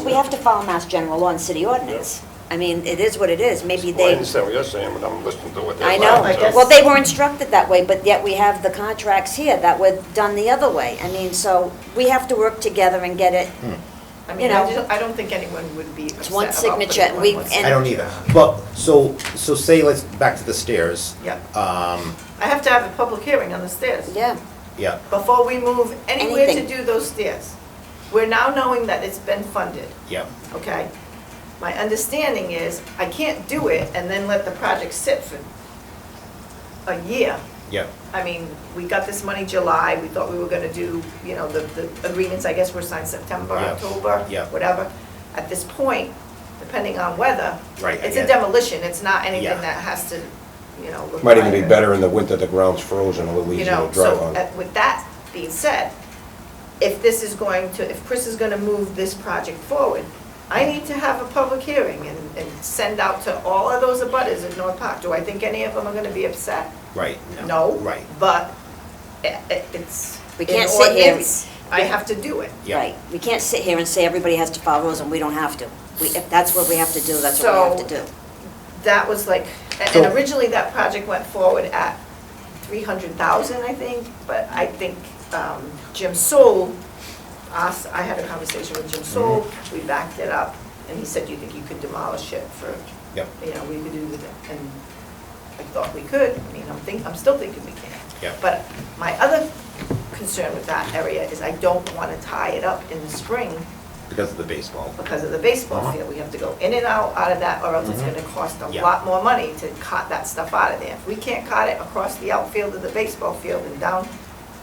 we have to follow Mass General Law and city ordinance. I mean, it is what it is, maybe Well, I they, understand what you're saying, but I'm listening to what they're I saying. know. I guess- Well, they were instructed that way, but yet we have the contracts here that were done the other way. I mean, so we have to work together and get it, I mean, you know. I don't think anyone would be upset one about signature, putting and we- one and- signature. I don't either. But, so say, let's, back to the stairs. Yeah, I I have to have a public hearing on the stairs. yeah. Yeah, Before we move anywhere to Anything. do those stairs. We're now knowing that it's been funded, yeah, okay? My understanding is I can't do it and then let the project sit for a year. yeah, I mean, we got this money July, we thought we were gonna do, the agreements, I guess, were signed September, Yeah. October, Yeah. whatever. At this point, depending on weather, right. I it's a get it. demolition, it's not anything Yeah. that has to, look. Might even be right. better in the winter, the ground's frozen, a little easier to drive on. With that being said, if Chris is gonna move this project forward, I need to have a public hearing and send out to all of those abutters in North Park. Do I think any of them are gonna be upset? Right, No. right, But it's. We in can't sit here- ordinance, I have to do it. yeah. Right. We can't sit here and say everybody has to follow rules and we don't have to. If that's what we have to do, that's what we have to do. That was like, So- and originally that project went forward at 300,000, I think, but I think Jim Soul, I had a conversation with Jim Soul, we backed it up, and he said, do you think you could demolish it for, Yep. we could do that, and I thought we could, I mean, I'm still thinking we can. Yep. But my other concern with that area is I don't want to tie it up in the spring Because of the baseball. because of the baseball Uh-huh. field. We have to go in and out of that, or else it's Mhm. gonna cost a Yeah. lot more money to cut that stuff out of there. If we can't cut it across the outfield of the baseball field and down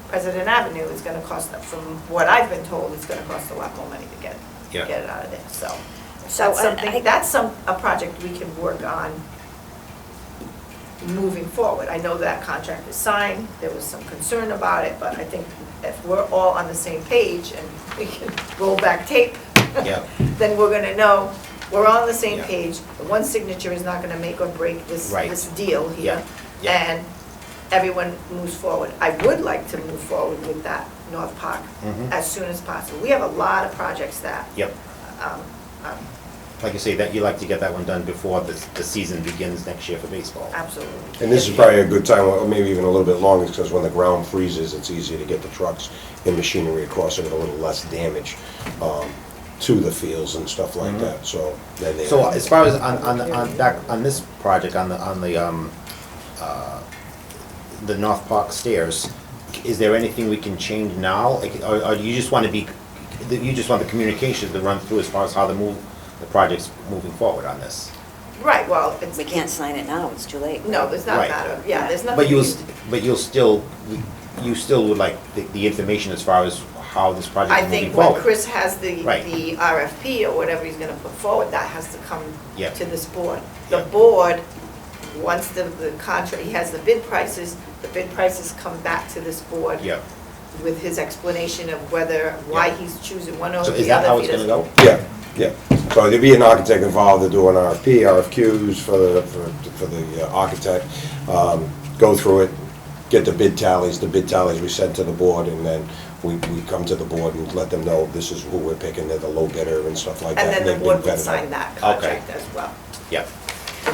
President Avenue, it's gonna cost, from what I've been told, it's gonna cost a lot more money to get Yeah. it out of there, so. So, That's something, a project we can work on moving forward. I know that contract is signed, there was some concern about it, but I think if we're all on the same page and we can roll back tape, Yeah. then we're gonna know we're on the same Yeah. page. The one signature is not gonna make or break this, Right. this deal here. Yeah. And everyone moves forward. I would like to move forward with that North Park Mhm. as soon as possible. We have a lot of projects that, Yep. um, Like you say, that you like to get that one done before the season begins next year for baseball. absolutely. And this is probably a good time, or maybe even a little bit longer, because when the ground freezes, it's easier to get the trucks and machinery across it with a little less damage to the fields and stuff like that, so then they. So as far as on this project, on the North Park stairs, is there anything we can change now? Like, or do you just want the communication to run through as far as how the project's moving forward on this? Right, well, it's. We can't sign it now, it's too late. No, there's not a Right. matter, yeah, there's nothing. But we you'll still would like the information as far as how this project I is moving think when forward? Chris has the Right. RFP or whatever he's gonna put forward, that has to come Yeah. to this board. The Yeah. board, once the contract, he has the bid prices come back to this board Yeah. with his explanation of why Yeah. he's choosing one over the other. So is that how if it's he gonna doesn't- go? Yeah. So there'd be an architect involved to do an RFP, RFQs for the architect, go through it, get the bid tallies we send to the board, and then we come to the board and let them know this is who we're picking, they're the low bidder and stuff like that. And then the they've been board would vetted sign out. that contract as well. Yeah.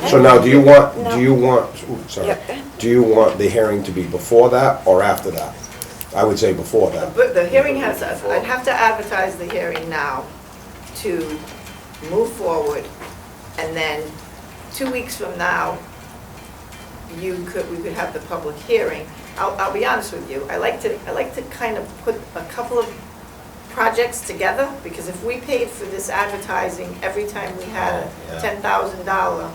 So now, do you want, No. sorry, Yeah. do you want the hearing to be before that or after that? I would say before that. But the hearing has, I'd have to advertise the hearing now to move forward, and then 2 weeks from now, we could have the public hearing. I'll be honest with you, I like to kind of put a couple of projects together, because if we paid for this advertising every time we had a Yeah. $10,000,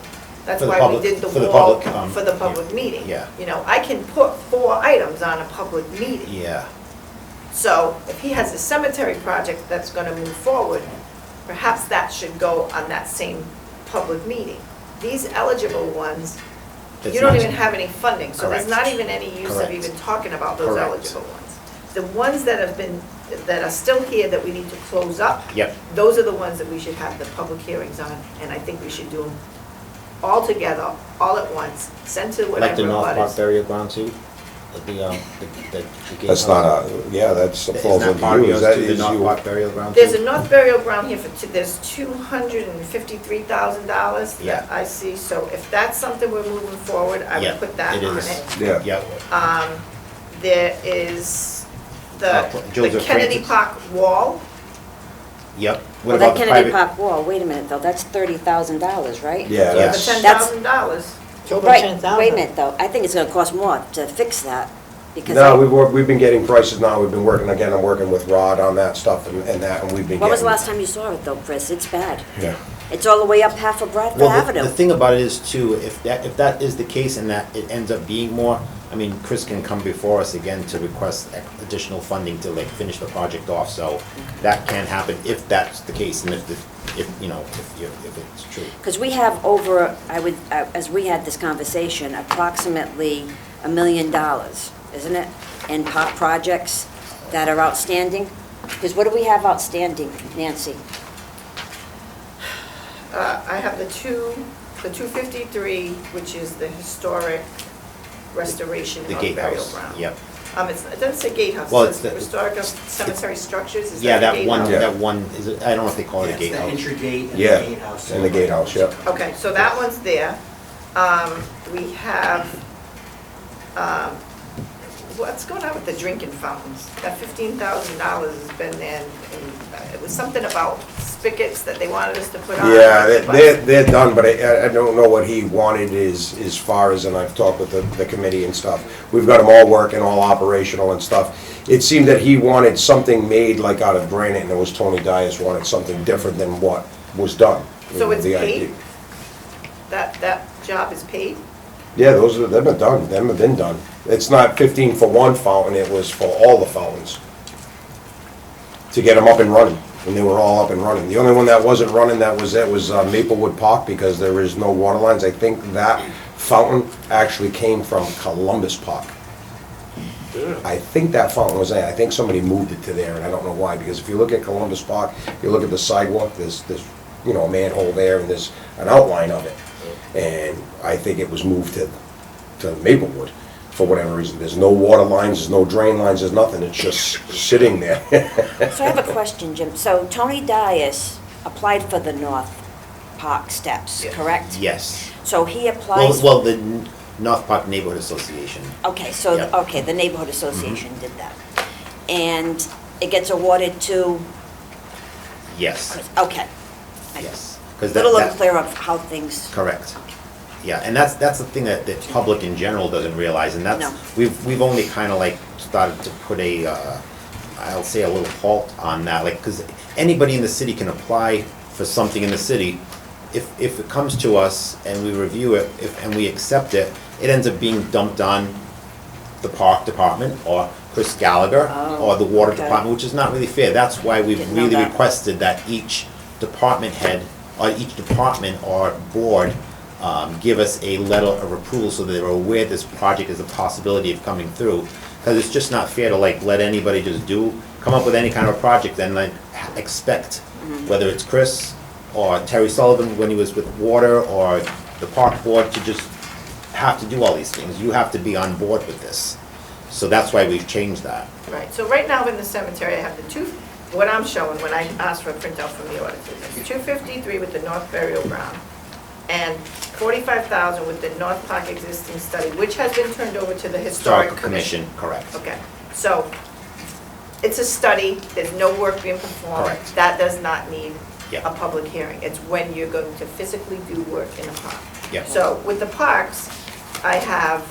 that's For the why public- we did the for the wall public, for the public meeting. yeah. You know, I can put 4 items on a public meeting. Yeah, So if he has a cemetery project that's gonna move forward, perhaps that should go on that same public meeting. These eligible ones, It's you don't not- even have any funding, so there's Correct. not even any use of Correct. even talking about those Correct. eligible ones. The ones that are still here that we need to close up, yep, those are the ones that we should have the public hearings on, and I think we should do them all together, all at once, send to like whatever the North Park butters. burial ground too, the That's not a, yeah, that's Is falls that under part of you, yours is that, too, the is North you? Park burial ground There's a too? North Burial Ground here there's $253,000 Yeah. that I see, so if that's something we're moving forward, I Yeah, would put that it on is. it. Yeah. Yep, There is the Joseph Kennedy Francis. Park wall. yep. Well, What that about the Kennedy private? Park wall, wait a minute though, that's $30,000, right? Yeah, For that's, $10,000. It's over Right, 10,000. wait a minute though, I think it's gonna cost more to fix that, because no, we've been getting prices now, we've been working, again, I'm working with Rod on that stuff and that, and we've been getting. when was the last time you saw it though, Chris? It's bad. Yeah. It's all the way up half of Bradford Well, the Avenue. thing about it is too, if that is the case and that it ends up being more, I mean, Chris can come before us again to request additional funding to like finish the project off, so that can happen if that's the case, and if it's true. Because we have over, as we had this conversation, approximately $1 million, isn't it? In projects that are outstanding? Because what do we have outstanding, Nancy? I have the 253, which is the historic restoration of The burial gatehouse, ground. yep. It doesn't say gatehouse, Well, it it's says the- historic cemetery structures, is Yeah, that that the one, gatehouse? Yeah. that one, is it, I don't know if they call it a It's the gatehouse. entry gate and the Yeah, gatehouse. and the gatehouse, yep. Okay, so that one's there. We have, what's going on with the drinking fountains? That $15,000 has been there, and it was something about spigots that they wanted us to put on. Yeah, they're done, but I don't know what he wanted as far as, and I've talked with the committee and stuff. We've got them all working, all operational and stuff. It seemed that he wanted something made like out of granite, and it was Tony Dias wanted something different than what was done. So it's The paid? idea. That job is paid? Yeah, they've been done, them have been done. It's not 15 for one fountain, it was for all the fountains. To get them up and running, and they were all up and running. The only one that wasn't running, that was Maplewood Park, because there is no water lines. I think that fountain actually came from Columbus Park. I think that fountain was there, I think somebody moved it to there, and I don't know why, because if you look at Columbus Park, you look at the sidewalk, there's a manhole there, and there's an outline of it. And I think it was moved to Maplewood, for whatever reason. There's no water lines, there's no drain lines, there's nothing, it's just sitting there. So I have a question, Jim. So Tony Dias applied for the North Park steps, correct? Yes. So he applies. Well, the North Park Neighborhood Association. Okay, so, Yeah. okay, the neighborhood association did that. And it gets awarded to, Yes, okay. yes. 'Cause A little that- unclear of how things, Correct. Yeah, and that's the thing that the public in general doesn't realize, and that's, No. we've only kind of like started to put I'll say a little halt on that, like, because anybody in the city can apply for something in the city. If it comes to us and we review it, and we accept it, it ends up being dumped on the park department, or Chris Gallagher, or the water okay. department, which is not really fair. That's why we've Didn't know really that. requested that each department head, or each department or board, give us a letter of approval so that they're aware this project is a possibility of coming through. Because it's just not fair to like let anybody just come up with any kind of a project and like expect, whether it's Chris or Terry Sullivan when he was with water, or the park board, to just have to do all these things. You have to be on board with this. So that's why we've changed that. Right, so right now in the cemetery, I have what I'm showing when I asked for a printout from the auditor. It's 253 with the North Burial Ground, and 45,000 with the North Park existing study, which has been turned over to the Historic Commission. Correct. Okay, so it's a study, there's no work being performed. Correct. That does not need Yeah. a public hearing. It's when you're going to physically do work in a park. Yeah. So with the parks, I have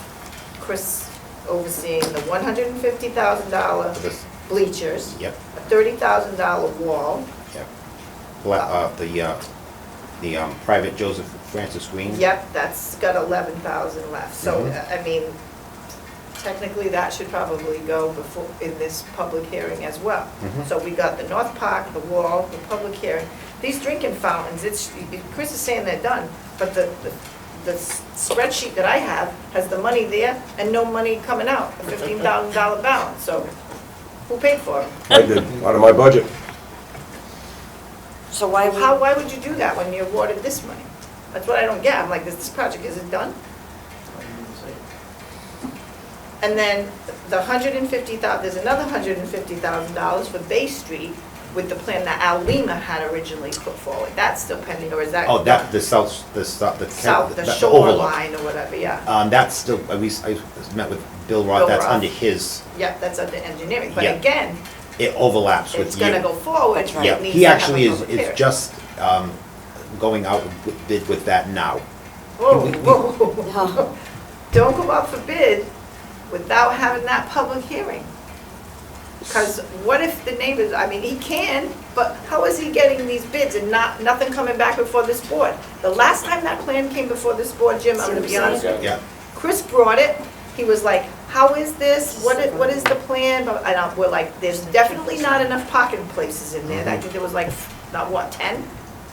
Chris overseeing the $150,000 This- bleachers, Yep, a $30,000 wall. yep. The private Joseph Francis Green. Yep, that's got 11,000 left. So, Mhm. I mean, technically, that should probably go before, in this public hearing as well. Mhm. So we got the North Park, the wall, the public hearing. These drinking fountains, Chris is saying they're done, but the spreadsheet that I have has the money there and no money coming out, a $15,000 balance. So who paid for it? I did, out of my budget. So why Why would you do that when you awarded this money? That's what I don't get. I'm like, this project isn't done? And then the there's another $150,000 for Bay Street with the plan that Al Lima had originally put forward. That's still pending, or is that? Oh, that, the south, the South, the overlook. shoreline or whatever, yeah. That's still, I met with Bill Roth, Bill that's Roth. under his, Yeah, that's under engineering. But Yeah. again, it overlaps with it's you. gonna go forward. That's right. Yeah, It needs he to have actually a is public hearing. just going out with bid with that now. Whoa, whoa. Don't go out for bid without having that public hearing. Because what if the neighbors, I mean, he can, but how is he getting these bids and nothing coming back before this board? The last time that plan came before this board, Jim, I'm gonna be honest with you, Yeah. Chris brought it, he was like, how is this, what is the plan? But we're like, there's definitely not enough parking places in there. I think there was like, not what, 10?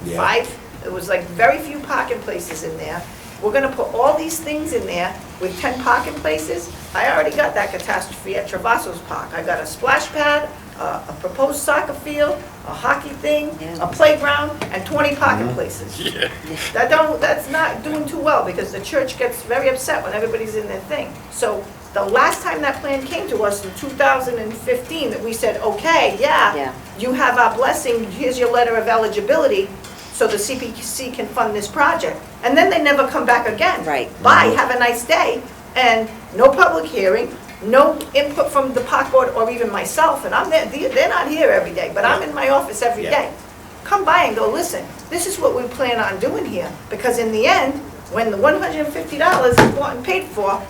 Yeah. 5? It was like very few parking places in there. We're gonna put all these things in there with 10 parking places. I already got that catastrophe at Travassos Park. I got a splash pad, a proposed soccer field, a hockey thing, Yeah. a playground, and 20 parking places. Yeah. That's not doing too well, because the church gets very upset when everybody's in their thing. So the last time that plan came to us in 2015, that we said, okay, Yeah. you have our blessing, here's your letter of eligibility, so the CPC can fund this project. And then they never come back again. Right. Bye, have a nice day. And no public hearing, no input from the park board or even myself, and I'm there, they're not here every day, but I'm in my office every Yeah. day. Come by and go, listen, this is what we plan on doing here. Because in the end, when the $150 is bought and paid for,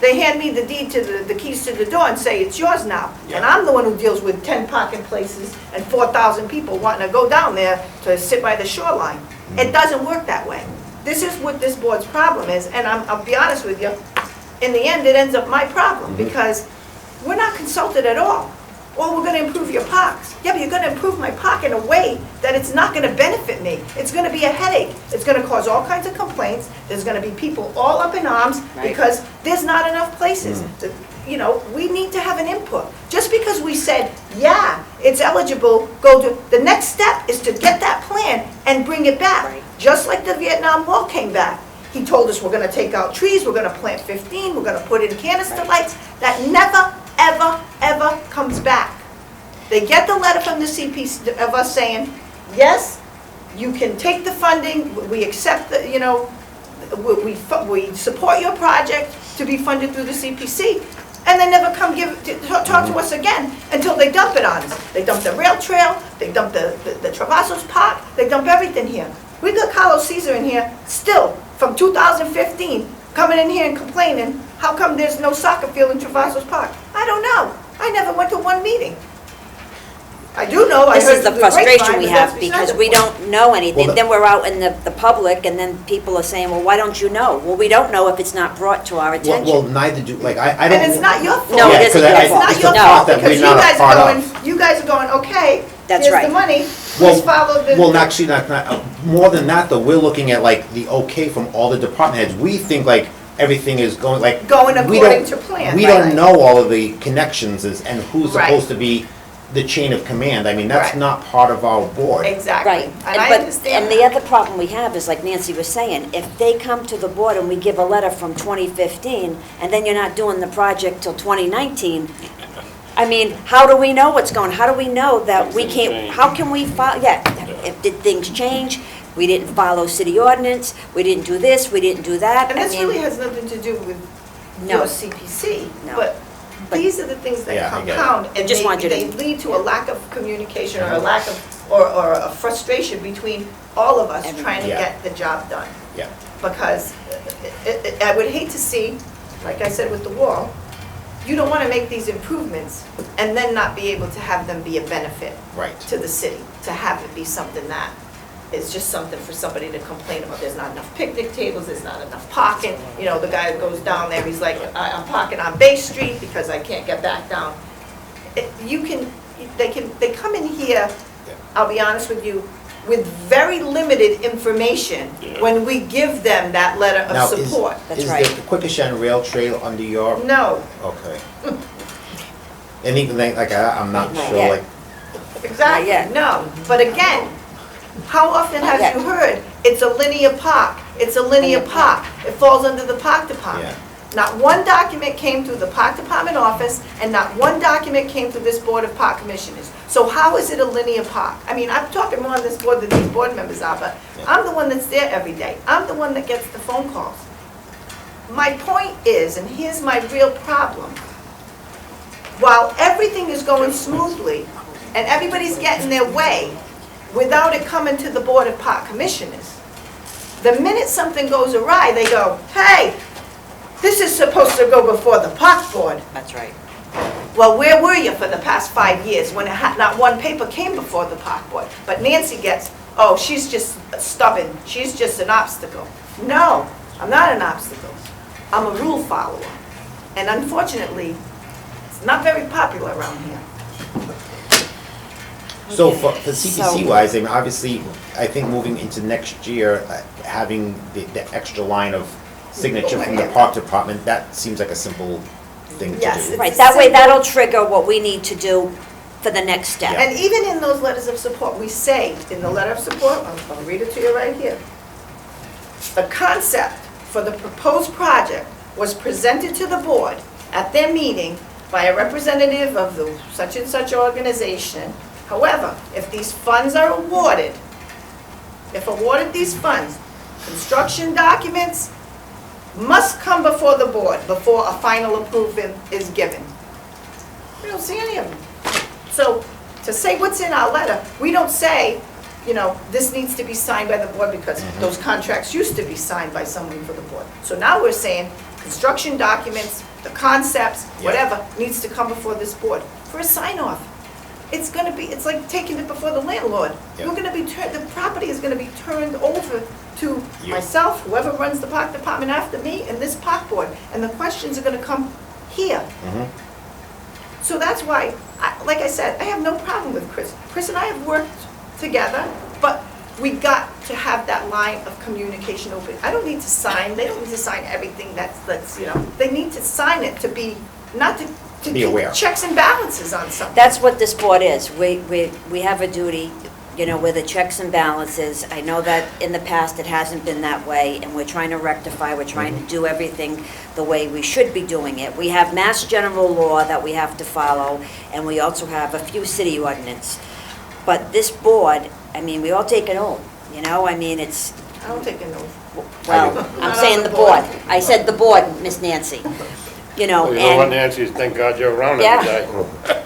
they hand me the deed to the keys to the door and say, it's yours now. And I'm the one who deals with 10 parking places and 4,000 people wanting to go down there to sit by the shoreline. It doesn't work that way. This is what this board's problem is, and I'll be honest with you, in the end, it ends up my problem, because we're not consulted at all. Well, we're gonna improve your parks. Yeah, but you're gonna improve my park in a way that it's not gonna benefit me. It's gonna be a headache. It's gonna cause all kinds of complaints. There's gonna be people all up in arms Right. because there's not enough places. You know, we need to have an input. Just because we said, yeah, it's eligible, the next step is to get that plan and bring it back. Right. Just like the Vietnam Wall came back. He told us we're gonna take out trees, we're gonna plant 15, we're gonna put in canister lights. That never, ever, ever comes back. They get the letter from the CPC of us saying, yes, you can take the funding, we accept the, you know, we support your project to be funded through the CPC. And they never come talk to us again until they dump it on us. They dump the rail trail, they dump the Travassos Park, they dump everything here. We got Carlos Caesar in here still from 2015 coming in here and complaining, how come there's no soccer field in Travassos Park? I don't know. I never went to one meeting. I do know, I This heard is the through the frustration grapevine, we but that's have, beside because the we point. don't know anything. Well, Then we're out in the public, and then people are saying, well, why don't you know? Well, we don't know if it's not brought to our Well, attention. neither do, like, I don't. And it's not your fault. No, it Yeah, isn't 'cause your It's fault. not it's your the No. fault that because we're you not a guys part are of. going, you guys are going, okay, That's here's right. the money, Well- please follow the. Well, actually, not, more than that, though, we're looking at like the okay from all the department heads. We think like everything is going like. Going we according don't- to plan, We right, don't right. know all of the connections and who's Right. supposed to be the chain of command. I mean, that's Right. not part of our board. Exactly. Right, And I but, understand and the that. other problem we have is, like Nancy was saying, if they come to the board and we give a letter from 2015, and then you're not doing the project till 2019, I mean, how do we know what's going, how do we know that we Things can't, change. how can we follow, did things change? We didn't follow city ordinance, we didn't do this, we didn't do that. And I this mean, really has nothing to do with No. your CPC, No. but these are the things that Yeah, I get it. compound, I and just want you to- they lead to a lack of communication or a lack of, or a frustration between all of us trying to Yeah. get the job done. Yeah. Because I would hate to see, like I said with the wall, you don't want to make these improvements and then not be able to have them be a benefit Right. to the city, to have it be something that is just something for somebody to complain about. There's not enough picnic tables, there's not enough parking. You know, the guy that goes down there, he's like, I'm parking on Bay Street because I can't get back down. They come in here, I'll be honest with you, with very limited information when we give them that letter Now, of support. That's is right. the Quequechan Rail Trail under your? No, Okay. And even like, I'm not Not sure, yet. like, exactly, yet. no. But again, how often Not have you heard, it's a linear park, it's a linear park, it falls under the park department? Yeah. Not one document came through the park department office, and not one document came through this board of park commissioners. So how is it a linear park? I mean, I'm talking more on this board than these board members are, but I'm the one that's there every day. I'm the one that gets the phone calls. My point is, and here's my real problem, while everything is going smoothly, and everybody's getting their way, without it coming to the board of park commissioners, the minute something goes awry, they go, hey, this is supposed to go before the park board. That's right. Well, where were you for the past 5 years when not one paper came before the park board? But Nancy gets, oh, she's just stubborn, she's just an obstacle. No, I'm not an obstacle. I'm a rule follower. And unfortunately, it's not very popular around here. so for CPC So- wise, I mean, obviously, I think moving into next year, having the extra line of signature from the park department, that seems like a simple thing to Yes, do. it's Right, a that way simple- that'll trigger what we need to do for the next step. And even in those letters of support, we say, in the letter of support, I'll read it to you right here. The concept for the proposed project was presented to the board at their meeting by a representative of the such and such organization. However, if these funds are awarded, if awarded these funds, construction documents must come before the board before a final approval is given. We don't see any of them. So to say what's in our letter, we don't say, you know, this needs to be signed by the board because those contracts used to be signed by someone for the board. So now we're saying construction documents, the concepts, whatever, needs to come before this board for a sign off. It's gonna be, it's like taking it before the landlord. Yeah. You're gonna be, the property is gonna be turned over to You. myself, whoever runs the park department after me, and this park board. And the questions are gonna come here. So that's why, like I said, I have no problem with Chris. Chris and I have worked together, but we got to have that line of communication open. I don't need to sign, they don't need to sign everything that's, you know, they need to sign it to be, not to Be aware. keep checks and balances on something. That's what this board is. We have a duty, you know, with the checks and balances. I know that in the past it hasn't been that way, and we're trying to rectify, we're trying to do everything the way we should be doing it. We have Mass General Law that we have to follow, and we also have a few city ordinance. But this board, I mean, we all take an oath, you know, I mean, it's, I don't take an oath. well, I'm I'm not saying on the the board. board. I said the board, Miss Nancy. You know, You know what, and, Nancy, thank God you're around every Yeah. day.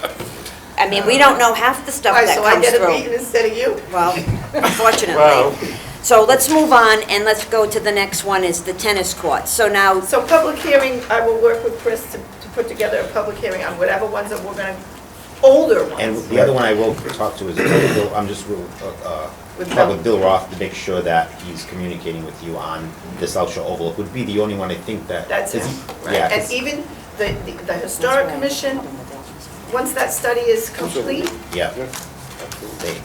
I mean, we don't know half the stuff Why, that so I comes get a through. meeting instead of you? Well, Well- unfortunately. So let's move on, and let's go to the next one, is the tennis court. So now, So public hearing, I will work with Chris to put together a public hearing on whatever ones that we're gonna, older And ones. the other one I will talk to is, Bill, I'm just, With talk Bill. with Bill Roth to make sure that he's communicating with you on the South Shore Oval. It would be the only one I think that. That's it, is- right? Yeah, And 'cause- even the historic commission, once that study is complete, yeah.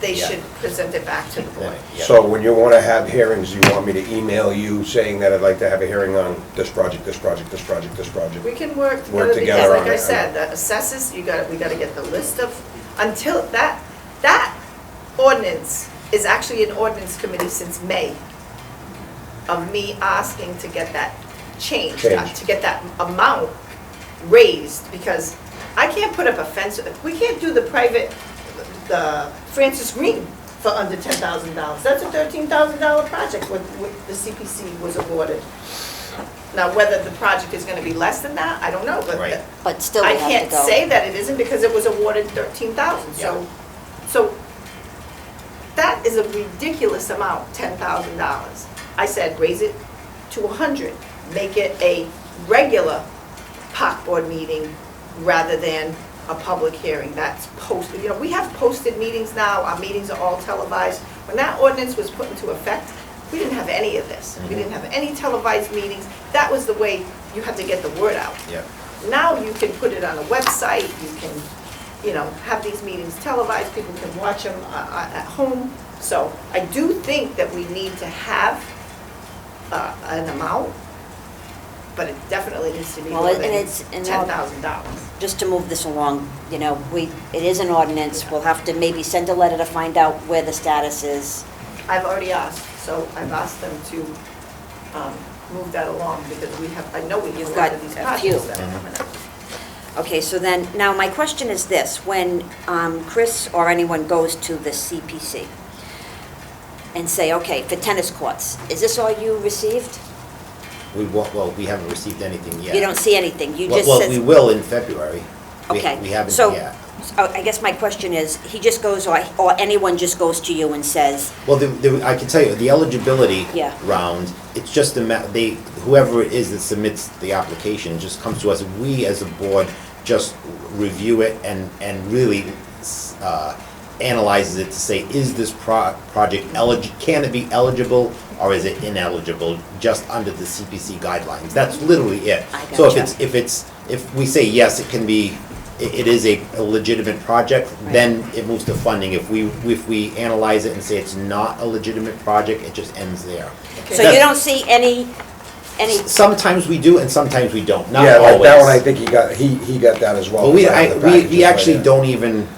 they yeah. should present it back to the board. Yeah. So when you want to have hearings, you want me to email you saying that I'd like to have a hearing on this project, this project, this project, this project? We can work Work together together because, on like I it. said, the assessors, we gotta get the list of, until that ordinance is actually an ordinance committee since May of me asking to get that changed, Changed. to get that amount raised, because I can't put up a fence, we can't do the private, the Francis Green for under $10,000. That's a $13,000 project what the CPC was awarded. Now, whether the project is gonna be less than that, I don't know, but Right. but still we I have to can't go. say that it isn't because it was awarded 13,000, so that is a ridiculous amount, $10,000. I said, raise it to 100. make it a regular park board meeting rather than a public hearing. That's posted, you know, we have posted meetings now, our meetings are all televised. When that ordinance was put into effect, we didn't have any of this. We didn't have any televised meetings. That was the way you had to get the word out. Yeah. Now you can put it on a website, you can, you know, have these meetings televised, people can watch them at home. So I do think that we need to have an amount, but it definitely needs to be Well, more and than it's- and now- $10,000. Just to move this along, you know, it is an ordinance, we'll have to maybe send a letter to find out where the status is. I've already asked, so I've asked them to move that along because I know we have You've a lot got of these a few. projects that are coming up. Okay, so then, now my question is this, when Chris or anyone goes to the CPC and say, okay, for tennis courts, is this all you received? We haven't received anything yet. You don't see anything, you just Well, said... we will in February. Okay. We haven't So- yet. I guess my question is, he just goes, or anyone just goes to you and says, Well, I can tell you, the eligibility Yeah. round, it's just whoever it is that submits the application just comes to us. We, as a board, just review it and really analyzes it to say, is this project can it be eligible or is it ineligible, just under the CPC guidelines? That's literally it. I So gotcha. if we say, yes, it can be, it is a legitimate project, Right. then it moves to funding. If we analyze it and say it's not a legitimate project, it just ends there. so you don't see any, Sometimes we do and sometimes we don't, not Yeah, always. like that one, I think he got that as well. Well, we 'cause I have the we packages right actually there. don't even.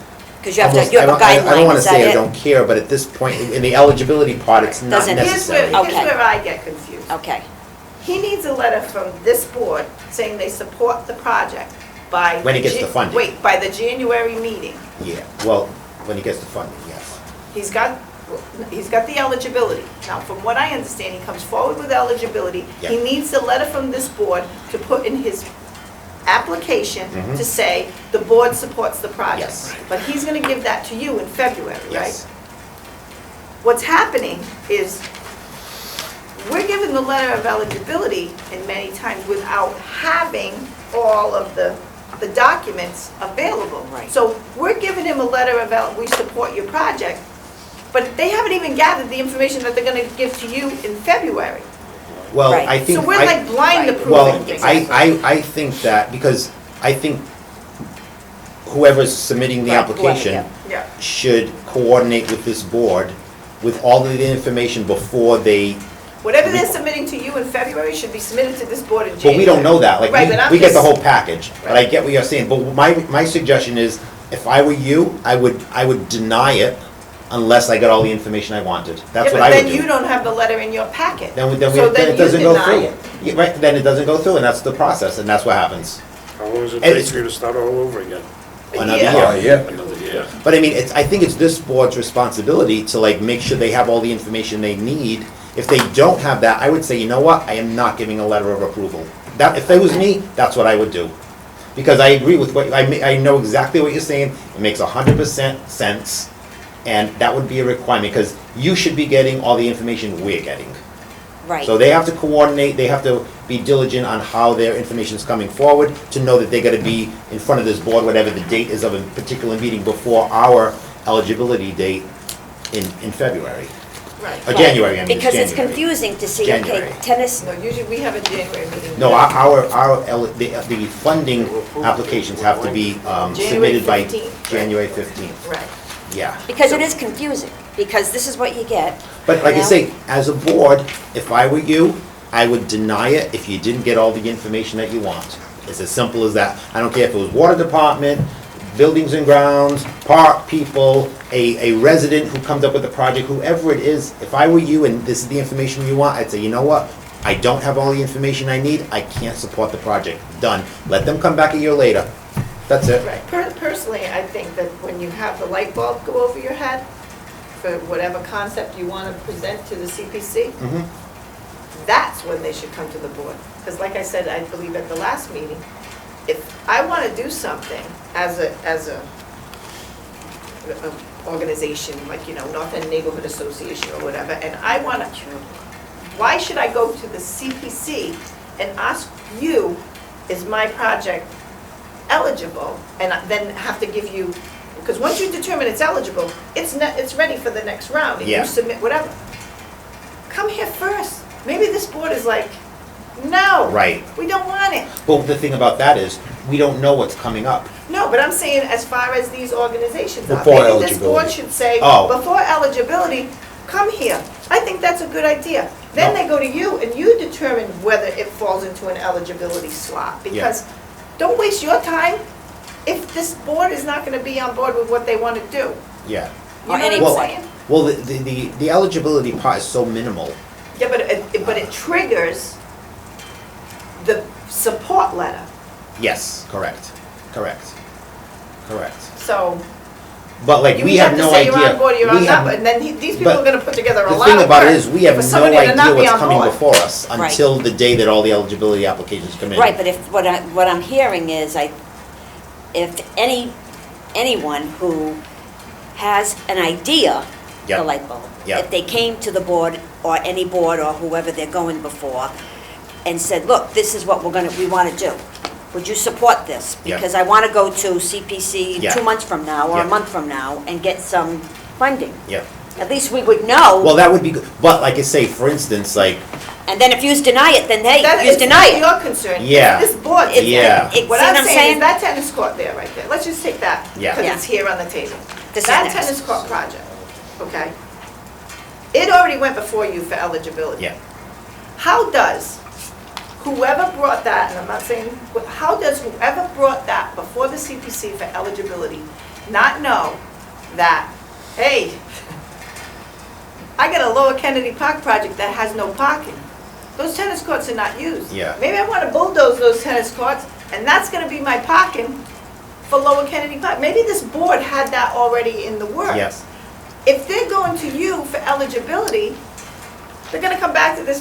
because you have to, almost- you have a I don't guideline, wanna is that say I it? don't care, but at this point, in the eligibility part, it's not Doesn't- necessary. Here's Okay. where I get confused. Okay, He needs a letter from this board saying they support the project by... When he gets the funding. Wait, by the January meeting. Yeah, well, when he gets the funding, yes. He's got the eligibility. Now, from what I understand, he comes forward with eligibility. He Yeah. needs a letter from this board to put in his application Mhm. to say the board supports the project. Yes. But he's gonna give that to you in February, right? Yes. What's happening is, we're given the letter of eligibility in many times without having all of the documents available. Right. So we're giving him a letter of, we support your project, but they haven't even gathered the information that they're gonna give to you in February. Well, Right. I think. So we're I- like blind Right. approving Well, things. I think that, because I think whoever's submitting the Right, whoever, application yeah. Yeah. should coordinate with this board with all of the information before they, Whatever they're submitting to you in February should be submitted to this board in but January. we don't know that, like, Right, but I'm we get the just- whole package. But I Right. get what you're saying, but my suggestion is, if I were you, I would deny it unless I got all the information I wanted. That's what I Yeah, would but do. then you don't have the letter in your packet. Then So it you doesn't go deny through. it. Yeah, right, then it doesn't go through, and that's the process, and that's what happens. How long does it And take it's- for you to start all over again? Another Yeah. year. Oh, yeah. Another year. But I mean, I think it's this board's responsibility to like make sure they have all the information they need. If they don't have that, I would say, you know what, I am not giving a letter of approval. That, if it was me, that's what I would do. Because I agree with what, I know exactly what you're saying, it makes 100% sense, and that would be a requirement, because you should be getting all the information we're getting. right. So they have to coordinate, they have to be diligent on how their information is coming forward, to know that they're gonna be in front of this board, whatever the date is of a particular meeting, before our eligibility date in February. Right. Or January, I mean, Because it's January. confusing to see, okay, January. tennis, No, usually we have a January meeting. No, the funding applications have to be January submitted by 15th. January 15th. Right. Yeah. because it is confusing, because this is what you get. But like you I know? say, as a board, if I were you, I would deny it if you didn't get all the information that you want. It's as simple as that. I don't care if it was water department, buildings and grounds, park people, a resident who comes up with a project, whoever it is, if I were you and this is the information you want, I'd say, you know what? I don't have all the information I need, I can't support the project. Done. Let them come back a year later. That's it. Right. Personally, I think that when you have the light bulb go over your head for whatever concept you want to present to the CPC, Mhm. that's when they should come to the board. Because like I said, I believe at the last meeting, if I want to do something as a organization, like, you know, North End Neighborhood Association or whatever, and I want to, why should I go to the CPC and ask you, is my project eligible? And then have to give you, because once you determine it's eligible, it's ready for the next round, and Yeah. you submit whatever. Come here first. Maybe this board is like, no. Right. We don't want it. But the thing about that is, we don't know what's coming up. No, but I'm saying as far as these organizations are, Before maybe this board eligibility. should say, Oh. before eligibility, come here. I think that's a good idea. Then No. they go to you and you determine whether it falls into an eligibility slot. Because don't waste your time if this board is not gonna be on board with what they wanna do. Yeah. You know any what I'm board. saying? Well, the eligibility part is so minimal. Yeah, but it triggers the support letter. Yes, correct, correct. So But like, you we either have have to no say you're on idea. board or you're we on have- not, and then these people but are gonna put together a The lot thing of about work it is, we have for no somebody to not idea be what's on coming board. before us Right. until the day that all the eligibility applications come in. Right, but what I'm hearing is, if anyone who has an idea for Yep. light bulb, Yep. if they came to the board, or any board, or whoever they're going before, and said, look, this is what we want to do, would you support this? Yeah. Because I want to go to CPC Yeah. 2 months from now, or Yeah. a month from now, and get some funding. Yeah. At least we would know, Well, that would be good, but like I say, for instance, like, and then if you deny it, then hey, That you is deny it. your concern. Yeah. This board, Yeah. what See I'm what I'm saying saying? is that tennis court there, right there, let's just take that, Yeah. because Yeah. it's here on the table. This is That next. tennis court project, okay? It already went before you for eligibility. yeah, How does whoever brought that, and I'm not saying, how does whoever brought that before the CPC for eligibility not know that, hey, I got a Lower Kennedy Park project that has no parking. Those tennis courts are not used. Yeah. Maybe I want to bulldoze those tennis courts, and that's going to be my parking for Lower Kennedy Park. Maybe this board had that already in the works. yes, If they're going to you for eligibility, they're gonna come back to this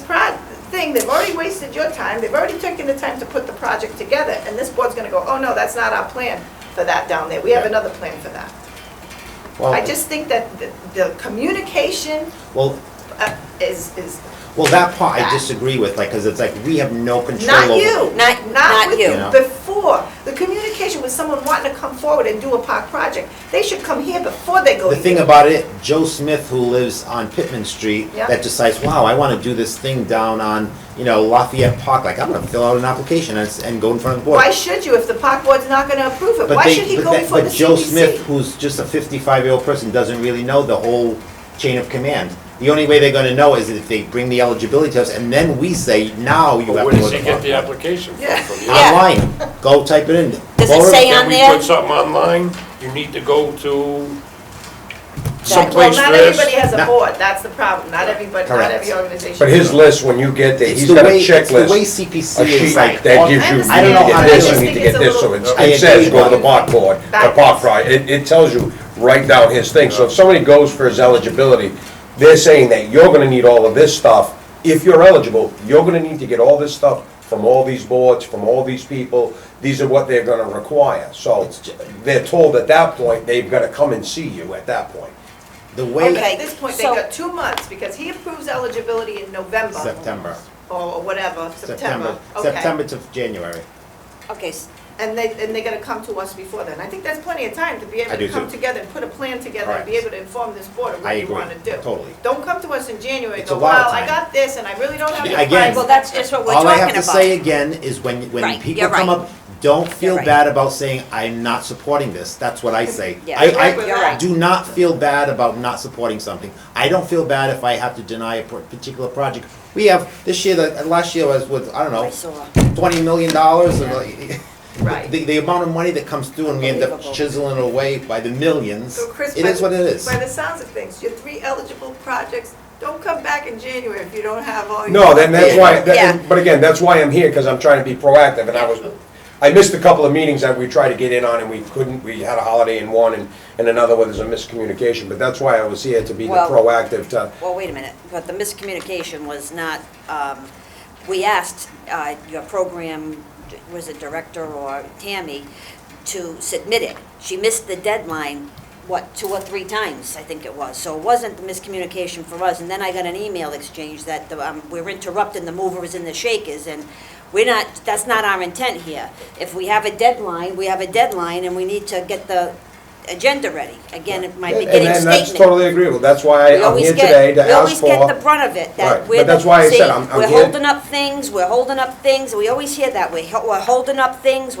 thing, they've already wasted your time, they've already taken the time to put the project together, and this board's gonna go, oh no, that's not our plan for that down there, we have Yeah. another plan for that. well, I just think that the communication well, is, well, that part I That. disagree with, like, because it's like, we have no control not over. you, Not not with you. you, before. The communication with someone wanting to come forward and do a park project, they should come here before they go The to thing you. about it, Joe Smith, who lives on Pittman Street, Yeah. that decides, wow, I want to do this thing down on, Lafayette Park, like, I'm going to fill out an application and go in front of the board. Why should you if the park board's not gonna approve it? But Why they- should he but go that- before the But Joe Smith, CPC? who's just a 55-year-old person, doesn't really know the whole chain of command. The only way they're gonna know is if they bring the eligibility to us, and then we say, now you But have where to go does to he the get the park. application from? Yeah. From you? Yeah. Online, go type it in. Does it Voter- say Can on we there? put something online? You need to go to Well, someplace not for this? everybody has a Not- board, that's the problem, not everybody, not Correct. every organization. But his list, when you get there, It's he's the got a way- It's the way checklist, CPC a is sheet like. that gives you, you I need don't to know how get to this, do you it. need to get this, so I it says, agree. go to the park board, the park project, it tells you right down his thing. So if somebody goes for his eligibility, they're saying that you're gonna need all of this stuff. If you're eligible, you're gonna need to get all this stuff from all these boards, from all these people. These are what they're gonna require. So they're told at that point, they've gotta come and see you at that point. The way, Okay, at this point, they so- got 2 months, because he approves eligibility in November. September. Or whatever, September, okay. September to January. Okay, And they're gonna come to us before then. I think that's plenty of time to be able I to do come too. together and put a plan together and be Correct. able to inform this board of I what you agree, wanna do. totally. Don't come to us in January and It's a go, lot of well, I time. got this and I really don't have the Again, funds. well, that's just what we're All talking I about. have to say again is when Right, people you're come right. up, don't feel right. bad about saying, I'm not supporting this. That's what I say. Yeah, you're right. Do not feel bad about not supporting something. I don't feel bad if I have to deny a particular project. We have, this year, last year was with, I don't I know, saw. $20 million. Right. The amount of money that comes through and we end up Unbelievable. chiseling it away by the millions, So Chris, it is what it is. by the sounds of things, your 3 eligible projects, don't come back in January if you don't have all your. No, then that's why, Yeah. but again, that's why I'm here, because I'm trying to be proactive, and I missed a couple of meetings that we tried to get in on, and we couldn't, we had a holiday in one, and another where there's a miscommunication, but that's why I was here, to be the Well- proactive to, Well, wait a minute, but the miscommunication was not, we asked your program, was it director or Tammy, to submit it. She missed the deadline, 2 or 3 times, I think it was. So it wasn't the miscommunication for us. And then I got an email exchange that we're interrupting the movers and the shakers, and We're not, that's not our intent here. If we have a deadline, we have a deadline, and we need to get the agenda ready. Again, it might be getting And statement. that's totally agreeable, that's why We I'm always here get- today to We always ask get the for. brunt of it, Right, that but we're that's the, why I see, said I'm we're here- holding up things, we always hear that, we're holding up things,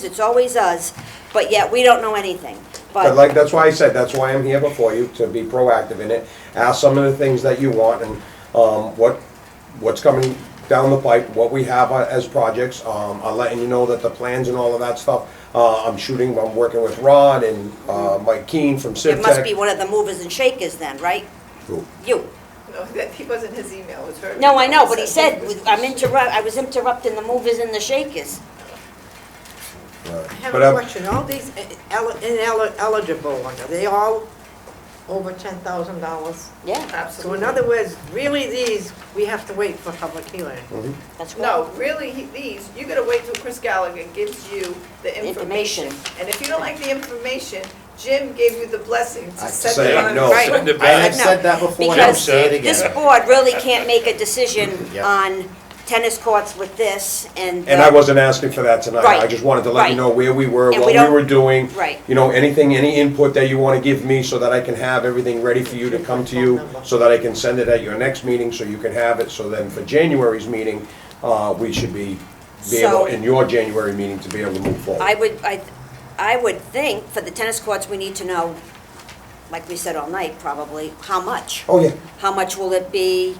it's always us, but yet we don't know anything. But like, that's why I said, that's why I'm here before you, to be proactive in it, ask some of the things that you want, and, what's coming down the pipe, what we have as projects, I'm letting you know that the plans and all of that stuff, I'm working with Rod and, Mike Keane from Civtech. It must be one of the movers and shakers then, right? Who? You. No, he wasn't his email, it was her. No, I know, email. but he said, I was interrupting the movers and the shakers. Right. I have But, a question, all these ineligible ones, are they all over $10,000? Yeah, So in Absolutely. other words, really these, we have to wait for public hearing. that's right. No, really, these, you gotta wait till Chris Gallagher gives you the information. Information. And if you don't like the information, Jim gave you the blessing to I set say it on. no. Right. Send it I back. have said that before, and I'll Because say it again. this board really can't make a decision Yeah. on tennis courts with this and. And I wasn't asking for that tonight, I Right, just wanted to let you right. know where we were, And what we we don't- were doing. Right. You know, any input that you wanna give me, so that I can have everything ready for you to come to you, so that I can send it at your next meeting, so you can have it, so then for January's meeting, we should be able, So- in your January meeting, to be able to move forward. I would think for the tennis courts, we need to know, like we said all night probably, how much? Oh, yeah. How much will it be?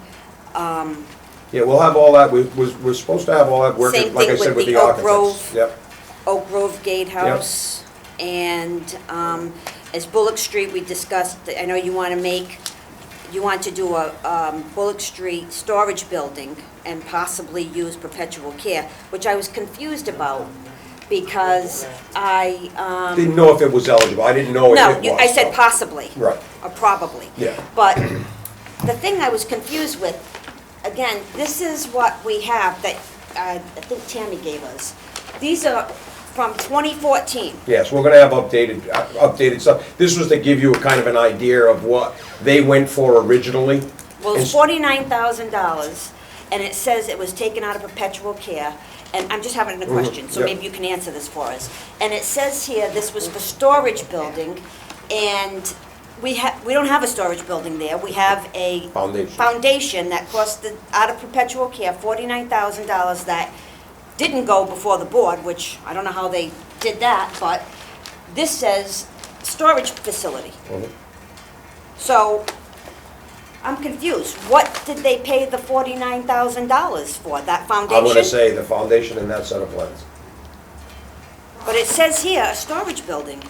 Yeah, we'll have all that, we're supposed to have all that working, Same like I thing said, with with the the Oak architects. Grove. Yep, Oak Grove Gatehouse. And as Bullock Street, we discussed, I know you want to do a Bullock Street storage building and possibly use perpetual care, which I was confused about because I, didn't know if it was eligible, I didn't know if it was. no, I said possibly. Right. Or probably. Yeah. But the thing I was confused with, again, this is what we have that I think Tammy gave us. These are from 2014. Yes, we're gonna have updated stuff. This was to give you a kind of an idea of what they went for originally. Well, it's And- $49,000, and it says it was taken out of perpetual care. And I'm just having a question, so yeah. maybe you can answer this for us. And it says here, this was for storage building, and we don't have a storage building there. We have a foundation that costed, out of perpetual care, $49,000 that didn't go before the board, which I don't know how they did that, but this says storage facility. So, I'm confused. What did they pay the $49,000 for, that foundation? I'm gonna say the foundation and that set of plans. But it says here, a storage building.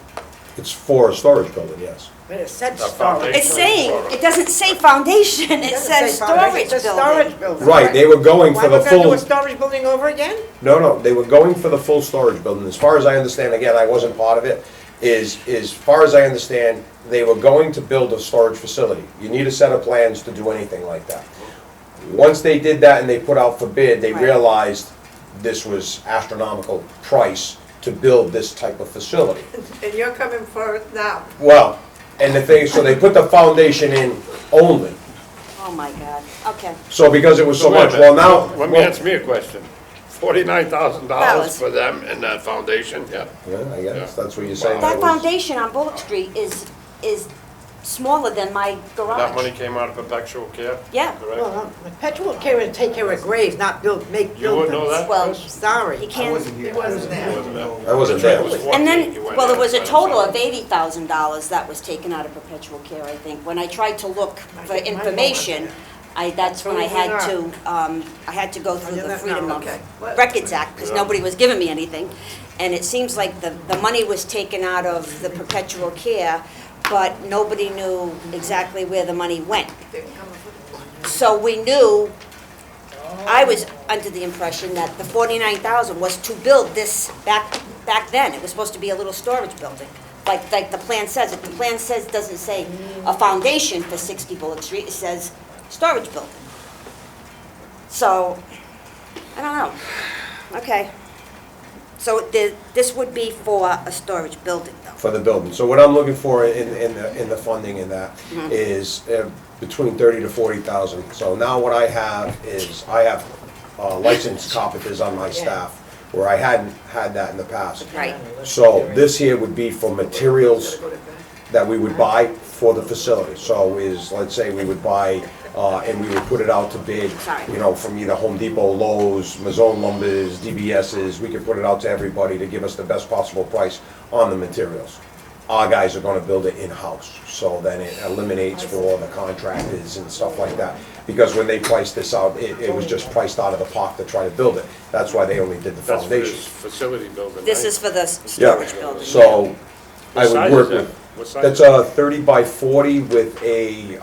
It's for a storage building, yes. But it said A storage. foundation. It's saying, it doesn't say foundation, it doesn't says say foundation, storage it says building. storage building. Right, they were going for the Why, we're gonna do full, a storage building over again? no, they were going for the full storage building. As far as I understand, again, I wasn't part of it, is as far as I understand, they were going to build a storage facility. You need a set of plans to do anything like that. Once they did that and they put out for bid, they Right. realized this was astronomical price to build this type of facility. And you're coming for it now. Well, and the thing, so they put the foundation in only. Oh, my God, okay. So because it was so wait a much, minute. well now. Let me answer me a question. $49,000 Dollars. for them and that foundation, yeah. Yeah, I guess, that's what you're saying. That was- foundation on Bullock Street is smaller than my That money garage. came out of perpetual care? Yeah. Correct? Well, perpetual care is take care of graves, not make You wouldn't buildings. know that, Well, Chris? Sorry. He can't, He wasn't there. Wasn't that? I wasn't That's right, there. it was and 14. then, You went well, there out was a by total yourself. of $80,000 that was taken out of perpetual care, I think. When I tried to look for think mine information, that's when I had to go through did the not Freedom know. of Okay. What- Records Act, because Yeah. nobody was giving me anything. And it seems like the money was taken out of the perpetual care, but nobody knew exactly where the money went. Didn't come up with- So we knew, I was under the impression that the $49,000 was to build this back then. It was supposed to be a little storage building, like the plan says. If the plan doesn't say a foundation for 60 Bullock Street, it says storage building. So, I don't know. Okay. So this would be for a storage building, though. For the building. So what I'm looking for in the funding in that Mm-hmm. is between 30 to 40,000. So now what I have is, I have licensed carpenters on my staff, where I hadn't had that in the past. Right. So this here would be for materials that we would buy for the facility. So let's say we would buy, and we would put it out to bid, you know, from either Home Depot, Lowe's, Mazzone Lumbers, DBS's, we could put it out to everybody to give us the best possible price on the materials. Our guys are gonna build it in-house, so then it eliminates for the contractors and stuff like that. Because when they priced this out, it was just priced out of the park to try to build it. That's why they only did the That's for this foundation. facility building, This right? is for the Yeah, storage building. so I What size would work is that? with, What size that's is a 30 by 40 with a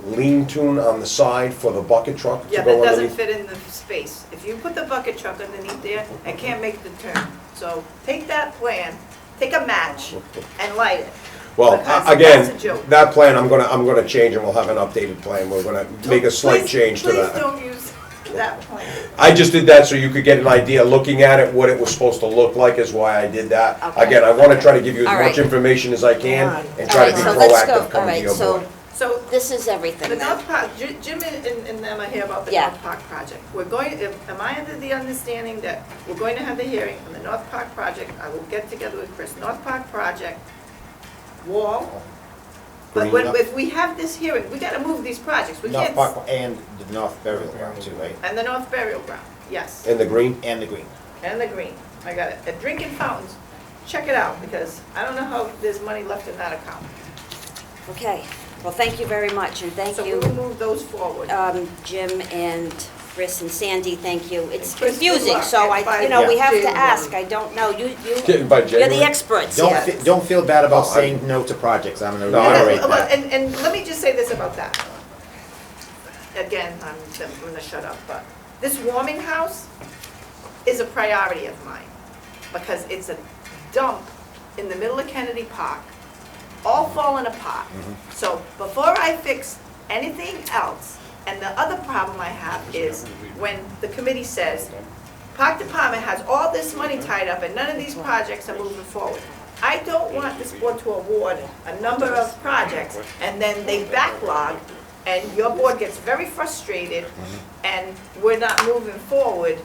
lean-to on the side for the bucket truck to Yeah, go that doesn't underneath. fit in the space. If you put the bucket truck underneath there, I can't make the turn. So take that plan, take a match, and light it. Well, Because again, that's a joke. that plan, I'm gonna change and we'll have an updated plan. We're gonna make a slight Please- change to Please that. don't use that plan. I just did that so you could get an idea, looking at it, what it was supposed to look like is why I did that. Okay. Again, I wanna try to give you All as right. much information as I can and All try right, to be so let's go, proactive all coming to right, your so board. So this is everything the then. North Park, Jim and them are here about the Yeah. North Park project. We're going, am I under the understanding that we're going to have the hearing on the North Park project? I will get together with Chris, North Park project, wall. But when, if we have this hearing, we gotta move these projects. We North can't, Park and the North Burial Ground too, right? and the North Burial Ground, yes, And the green? And the green. and the green. I got it. At Drinking Fountains, check it out, because I don't know how there's money left in that account. Okay, well, thank you very much, and thank So we you, will move those forward. Jim and Chris and Sandy, thank you. It's And Chris, good confusing, luck. so And I, you know, we by have to January. ask, I don't know, you're By the January? experts, Don't, yeah. don't feel bad about Oh, I- saying no to projects, I'm gonna No, I- reiterate that. And let me just say this about that. Again, I'm gonna shut up, but this warming house is a priority of mine, because it's a dump in the middle of Kennedy Park, all falling apart. So before I fix anything else, and the other problem I have is when the committee says, Park Department has all this money tied up and none of these projects are moving forward. I don't want this board to award a number of projects and then they backlog and your board gets very frustrated and we're not moving forward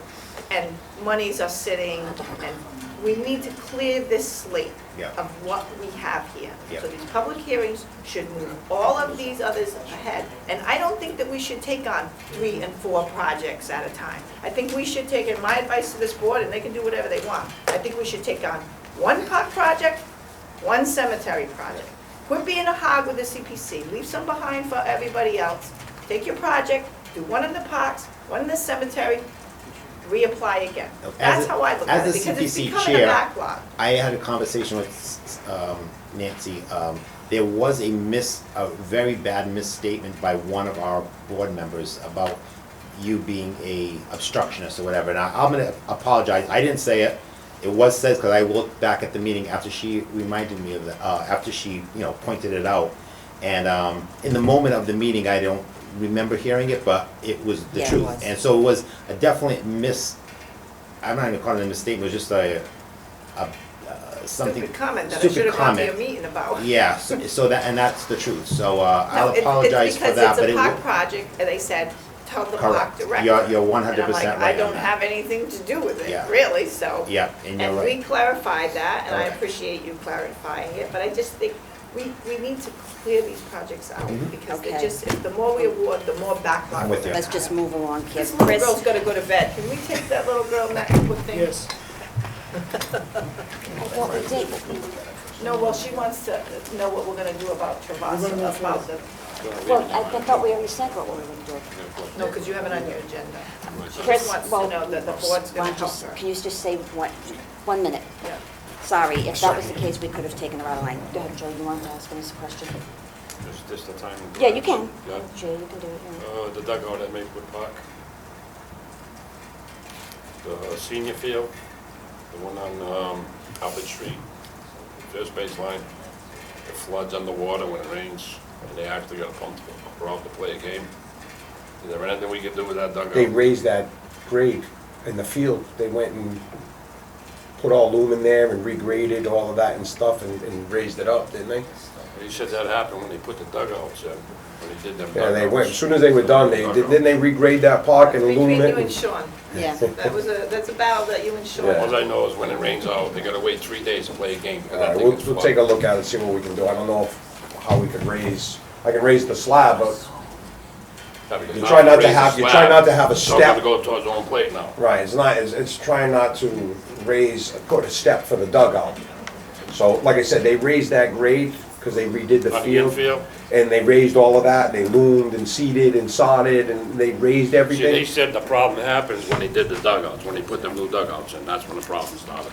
and monies are sitting, and we need to clear this slate Yeah. of what we have here. Yeah. So these public hearings should move all of these others ahead. And I don't think that we should take on 3 and 4 projects at a time. I think we should take, and my advice to this board, and they can do whatever they want, I think we should take on 1 park project, 1 cemetery project. Quit being a hog with the CPC, leave some behind for everybody else. Take your project, do 1 in the parks, 1 in the cemetery, reapply again. That's how I look at it, As the because it's CPC becoming a chair, backlog. I had a conversation with Nancy. There was a very bad misstatement by one of our board members about you being a obstructionist or whatever. And I'm gonna apologize. I didn't say it. It was said, because I looked back at the meeting after she reminded me of it, after she, pointed it out. And in the moment of the meeting, I don't remember hearing it, but it was the Yeah, it truth. was. And so it was a definite I'm not even calling it a misstatement, it was just something. Stupid comment that I stupid should have gone to your comment. meeting about. Yeah, so that, and that's the truth. So I'll No, it's apologize for that, but because it it's a park will. project, and they said, tell the park Correct. director. You're 100% And I'm like, I right on don't that. have anything to do with Yeah. it, really, so. Yeah, and you're And right. we clarified that, and I Okay. appreciate you clarifying it, but I just think we need to clear these projects out, because they Okay. just, if the more we award, the more backlog. I'm with we're you. Let's gonna just have. move along, Kim. This little Chris? girl's gotta go to bed. Can we take that little girl next quick thing? Yes. Well, we did. No, well, she wants to know what we're gonna do about Travasa, about the, Well, I thought we already said what we were gonna do. no, because you have it on your agenda. She Chris, just wants well, to know that the board's why gonna don't you help her. Can you just say 1 minute? Yeah. Sorry, if that was the case, we could have taken her out of line. Go ahead, Joe, you want to ask him this question? Is this the time? Yeah, you can. Yeah. Joe, you can do it, yeah. The dugout at Maplewood Park. The senior field, the one on Albert Street, first baseline. It floods underwater when it rains, and they actually got a pump out to play a game. Is there anything we can do with that dugout? They raised that grade in the field. They went and put all lumen there and regraded all of that and stuff and raised it up, didn't they? He said that happened when they put the dugouts in, when he did them Yeah, they went, as dugouts. soon as they were done, didn't they regrade that park and Between lumen you it? and Sean, Yeah. that's a battle that you and Sean. Yeah. All I know is when it rains out, they gotta wait 3 days to play a game. 'cause All that right, thing we'll, is we'll flooded. take a look at it, see what we can do. I don't know how we can I can raise the slab, but, Yeah, because you now try not to raise the have- you slab, try not to have a it's all gonna step. go towards home plate now. right, it's trying not to put a step for the dugout. So, like I said, they raised that grade, because they redid the On the field. infield. And they raised all of that, they loomed and seeded and sodded, and they raised See, they everything. said the problem happens when they did the dugouts, when they put them new dugouts in, that's when the problem started.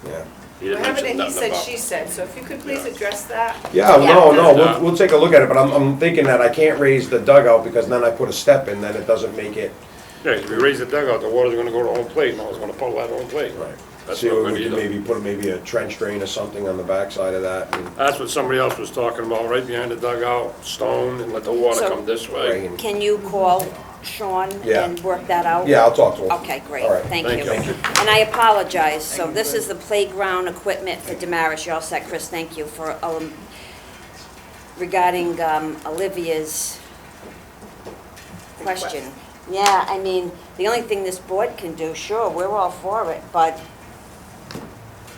Yeah. He didn't We're having mention a he nothing said, about. she said, so if you could please address that. Yeah, no, Yeah. we'll take a look at it, but I'm thinking that I can't raise the dugout, because then I put a step in, then it doesn't make it. Yeah, if you raise the dugout, the water's gonna go to home plate, and it's gonna puddle out home plate. Right. That's See not what good we can either. maybe put maybe a trench drain or something on the backside of that, and That's what somebody else was talking about, right behind the dugout, stone, and let the water So- come this way. rain. Can you call Sean Yeah. and work that out? Yeah, I'll talk to him. Okay, great, All right. thank Thank you. you. And I apologize, so this is the playground equipment for Damaris, you're all set, Chris, thank you for, regarding Olivia's question. Yeah, I mean, the only thing this board can do, sure, we're all for it, but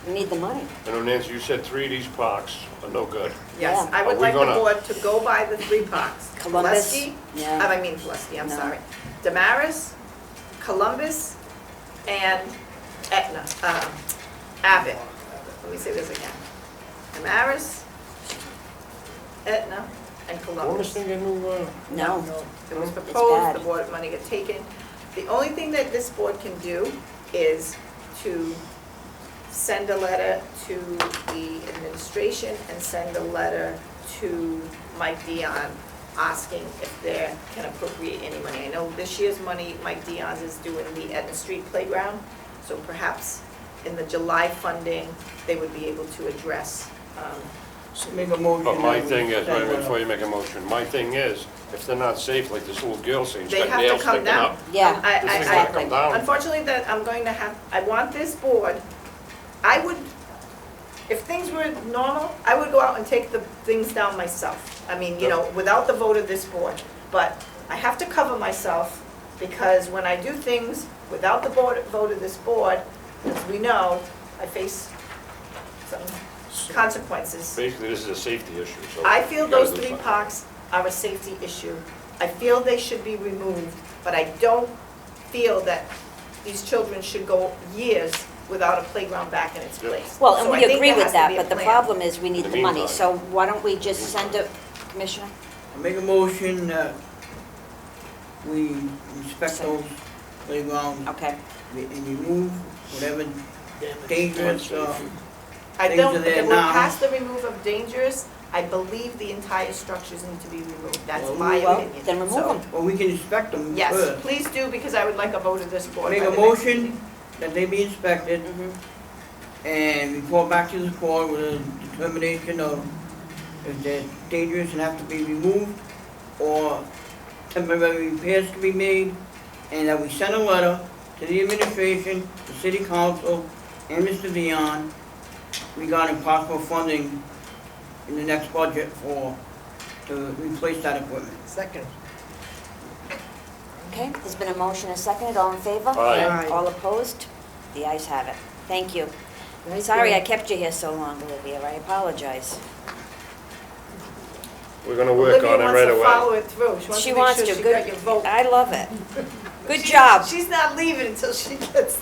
we need the money. I know, Nancy, you said 3 of these parks are no good. Yes, Yeah. I would Are we like the gonna- board to go by the 3 parks. Columbus? Pulaski, Yeah. I mean Pulaski, I'm No. sorry. Damaris, Columbus, and Etna, Abbott. Let me say this again. Damaris, Etna, and What was Columbus. thinking new, No, It was It's proposed, bad. the board money got taken. The only thing that this board can do is to send a letter to the administration and send a letter to Mike Dion asking if they can appropriate any money. I know this year's money, Mike Dion's is doing the Etna Street Playground, so perhaps in the July funding, they would be able to address, So make a motion. but my that we thing is, wait a send minute, a- before you make a motion, my thing is, if they're not safe, like this little girl saying, she's they got have to nails come sticking down. up. Yeah. This thing's gotta come down. Unfortunately, that I'm going to have, I want this board, I would, if things were normal, I would go out and take the things down myself. I mean, you know, without the vote of this board. But I have to cover myself, because when I do things without the vote of this board, as we know, I face some consequences. Basically, this is a safety issue, so. I feel you gotta those do 3 something. parks are a safety issue. I feel they should be removed, but I don't feel that these children should go years without a playground back in its place. well, So and I we think agree there with has to that, be a but the plan. problem is we need In the the money, meantime. so why don't we just send it, Commissioner? I make a motion that we inspect those playgrounds Okay, and remove whatever dangerous, I things don't, are there if we're now. past the remove of dangerous, I believe the entire structures need to be removed. That's Well, my well, opinion. then remove So, them. well, we can inspect them Yes, first. please do, because I would like a vote of this board. Make by a the next motion meeting. that they be inspected and report back to the board with a determination of if they're dangerous and have to be removed, or temporary repairs to be made, and that we send a letter to the administration, the city council, and Mr. Dion regarding possible funding in the next budget to replace that equipment. Second. okay, there's been a motion and seconded, all in favor? Aye. Aye. All opposed? The ayes have it, thank you. Thank Sorry you. I kept you here so long, Olivia, I apologize. Oh, We're gonna work on it right Olivia wants to follow away. it through. She She wants wants to to, make sure she got your good, vote. I love it. Good job. She's not leaving until she gets.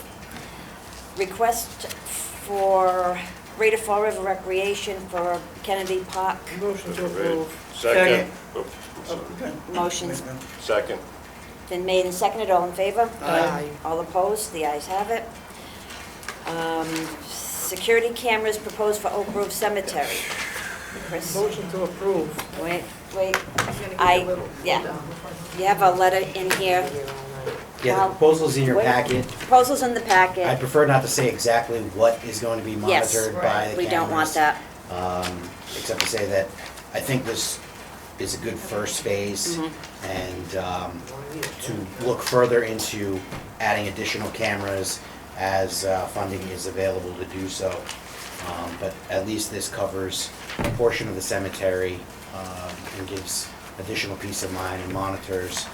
Request for Greater Fall River Recreation for Kennedy Park. Motion to approve. Second. Motion's Second. been made and seconded, all in favor? Aye. All opposed? The ayes have it. Security cameras proposed for Oak Grove Cemetery. Chris, Motion to approve. wait, She's gonna give you I- a little. yeah. hold on. you have a letter in here, Yeah, Well, the proposal's in your wait. packet. proposals in the I packet. prefer not to say exactly what is going to be Yes, monitored by right. the We don't want cameras, that. Except to say that I think this is a good first phase, Mm-hmm. and to look further into adding additional cameras as funding is available to do so. But at least this covers a portion of the cemetery and gives additional peace of mind and monitors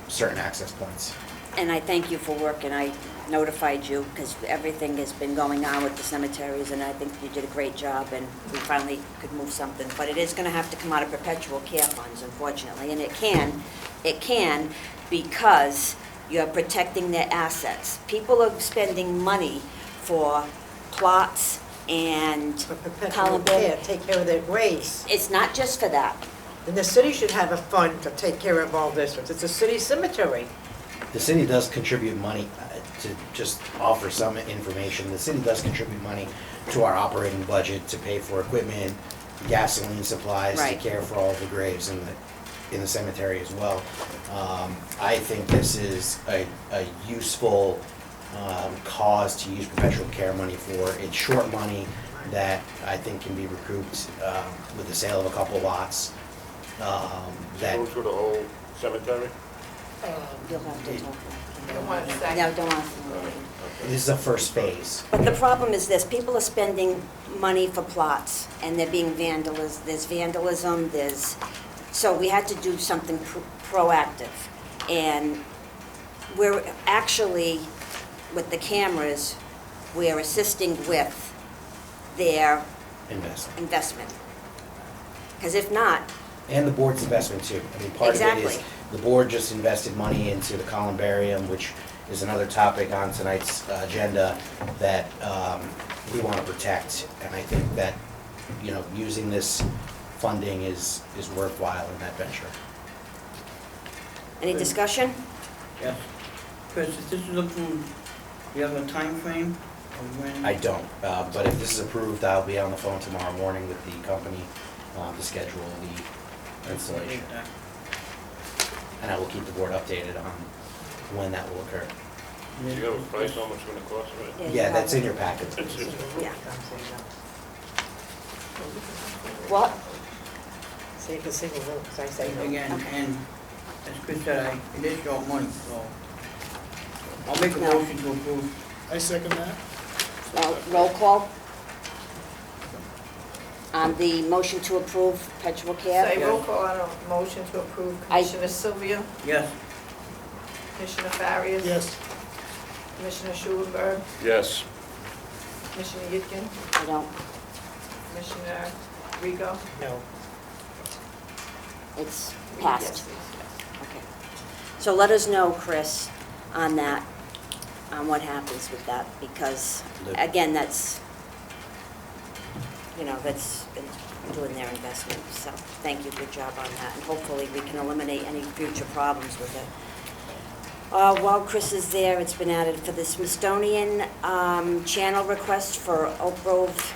certain access points. And I thank you for working. I notified you because everything has been going on with the cemeteries, and I think you did a great job, and we finally could move something. But it is going to have to come out of perpetual care funds, unfortunately, and it can because you're protecting their assets. People are spending money for plots and For perpetual columbine. care, take care of their graves. It's not just for that. And the city should have a fund to take care of all this. It's a city cemetery. The city does contribute money, to just offer some information, the city does contribute money to our operating budget to pay for equipment, gasoline supplies, to Right. care for all the graves in the cemetery as well. I think this is a useful cause to use perpetual care money for. It's short money that I think can be recouped with the sale of a couple lots. That Go through the whole cemetery? You'll have to talk. You don't want to say. No, don't want to. this is a first phase. But the problem is this, people are spending money for plots, and they're being there's vandalism, so we had to do something proactive. And we're actually, with the cameras, we're assisting with their investment. Because if not, And the board's investment too. I mean, part of it is, Exactly. the board just invested money into the columbarium, which is another topic on tonight's agenda that we want to protect. And I think that, using this funding is worthwhile in that venture. any discussion? Yes. Chris, if this is approved, do you have a time frame of when? I don't, but if this is approved, I'll be on the phone tomorrow morning with the company to schedule the installation. And I will keep the board updated on when that will occur. Do you have a price how much it's gonna cost, right? Yeah, that's in your packet. Yeah. What? So you can sing a little, because I say no. Again, Okay. and as Chris said, it is short money, so I'll make a No. motion to approve. I second that. Roll call? On the motion to approve perpetual care? Say roll call on a motion to approve Commissioner Sylvia, Yes. Commissioner Farias. Yes. Commissioner Schulenberg, Yes. Commissioner Yitkin, I don't, Commissioner Rico. No. it's Yes, passed. please, yes. Okay. So let us know, Chris, on that, on what happens with that, because, again, that's doing their investment. So thank you, good job on that, and hopefully we can eliminate any future problems with it. While Chris is there, it's been added for the Smithsonian channel request for Oak Grove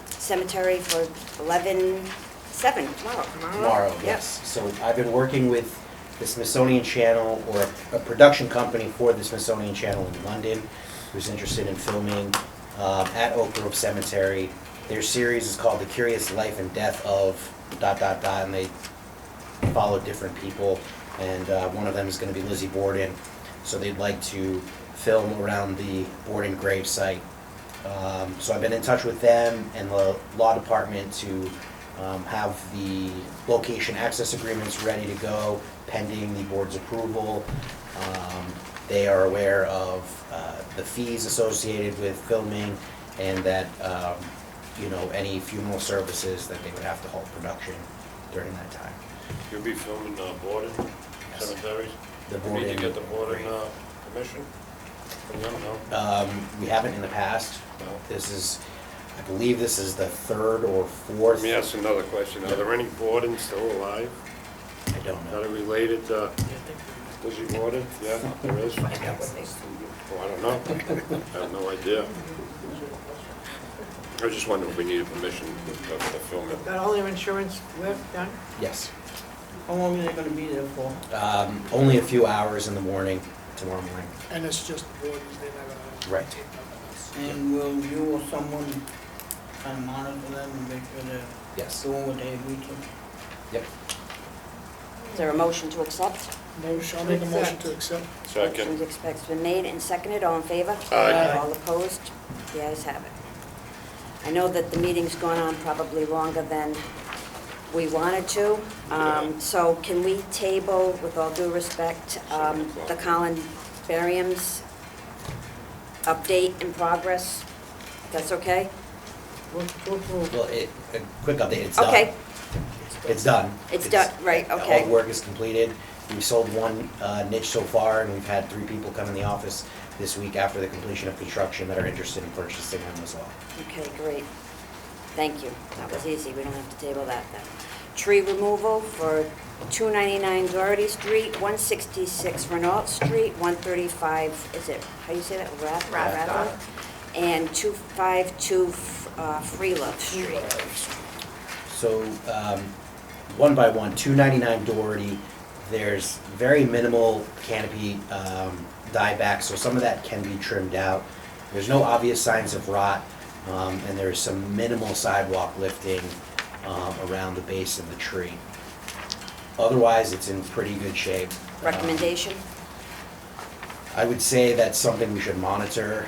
Cemetery for 11/7, tomorrow. Tomorrow, yes. So I've been working with the Smithsonian Channel, or a production company for the Smithsonian Channel in London, who's interested in filming at Oak Grove Cemetery. Their series is called The Curious Life and Death of ... and they follow different people, and one of them is going to be Lizzie Borden. So they'd like to film around the Borden grave site. So I've been in touch with them and the law department to have the location access agreements ready to go pending the board's approval. They are aware of the fees associated with filming, and that any funeral services that they would have to halt production during that time. You'll be filming Borden Yes. cemeteries? The You Need to Borden get the Borden grave. permission from them, no? We haven't in the past. No. I believe this is the third or fourth. Let me ask another question. Are there any Bordens still alive? I don't know. That are related to Lizzie Borden? Yeah, there is? Oh, I don't know. I have no idea. I was just wondering if we needed permission to film it. Got all their insurance work done? Yes. How long are they gonna be there for? Only a few hours in the morning, tomorrow morning. And it's just the board, they're not gonna Right. take nothing else. And will you or someone kind of monitor them and make sure they're Yes. doing what they agreed to? Yep. Is there a motion to accept? Motion, I'll make a motion to accept. Second. Motion's expected been made and seconded, all in favor? Aye. All opposed? The ayes have it. I know that the meeting's gone on probably longer than we wanted to, so can we table, with all due respect, the columbariums update in progress? That's okay? Move to approve. Well, a quick update, it's done. Okay, It's done. it's done, right, All the okay. work is completed. We've sold one niche so far, and we've had 3 people come in the office this week after the completion of construction that are interested in purchasing them as well. Okay, great. Thank you. That was easy. We don't have to table that then. Tree removal for 299 Doherty Street, 166 Renault Street, 135, is it, how do you say that? Rathdown. And 252 Freelove Street. So, one by one, 299 Doherty, there's very minimal canopy dieback, so some of that can be trimmed out. There's no obvious signs of rot, and there's some minimal sidewalk lifting around the base of the tree. Otherwise, it's in pretty good shape. Recommendation? I would say that's something we should monitor,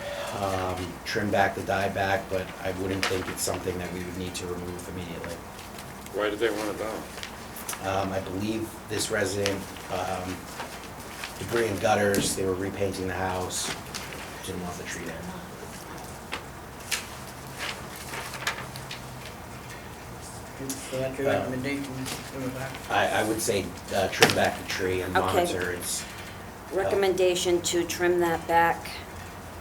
trim back the dieback, but I wouldn't think it's something that we would need to remove immediately. Why did they want it down? I believe this resident, debris and gutters, they were repainting the house, didn't want the tree there. So that's your recommendation, trim it back? I would say trim back the tree and Okay. monitor its, Recommendation to trim that back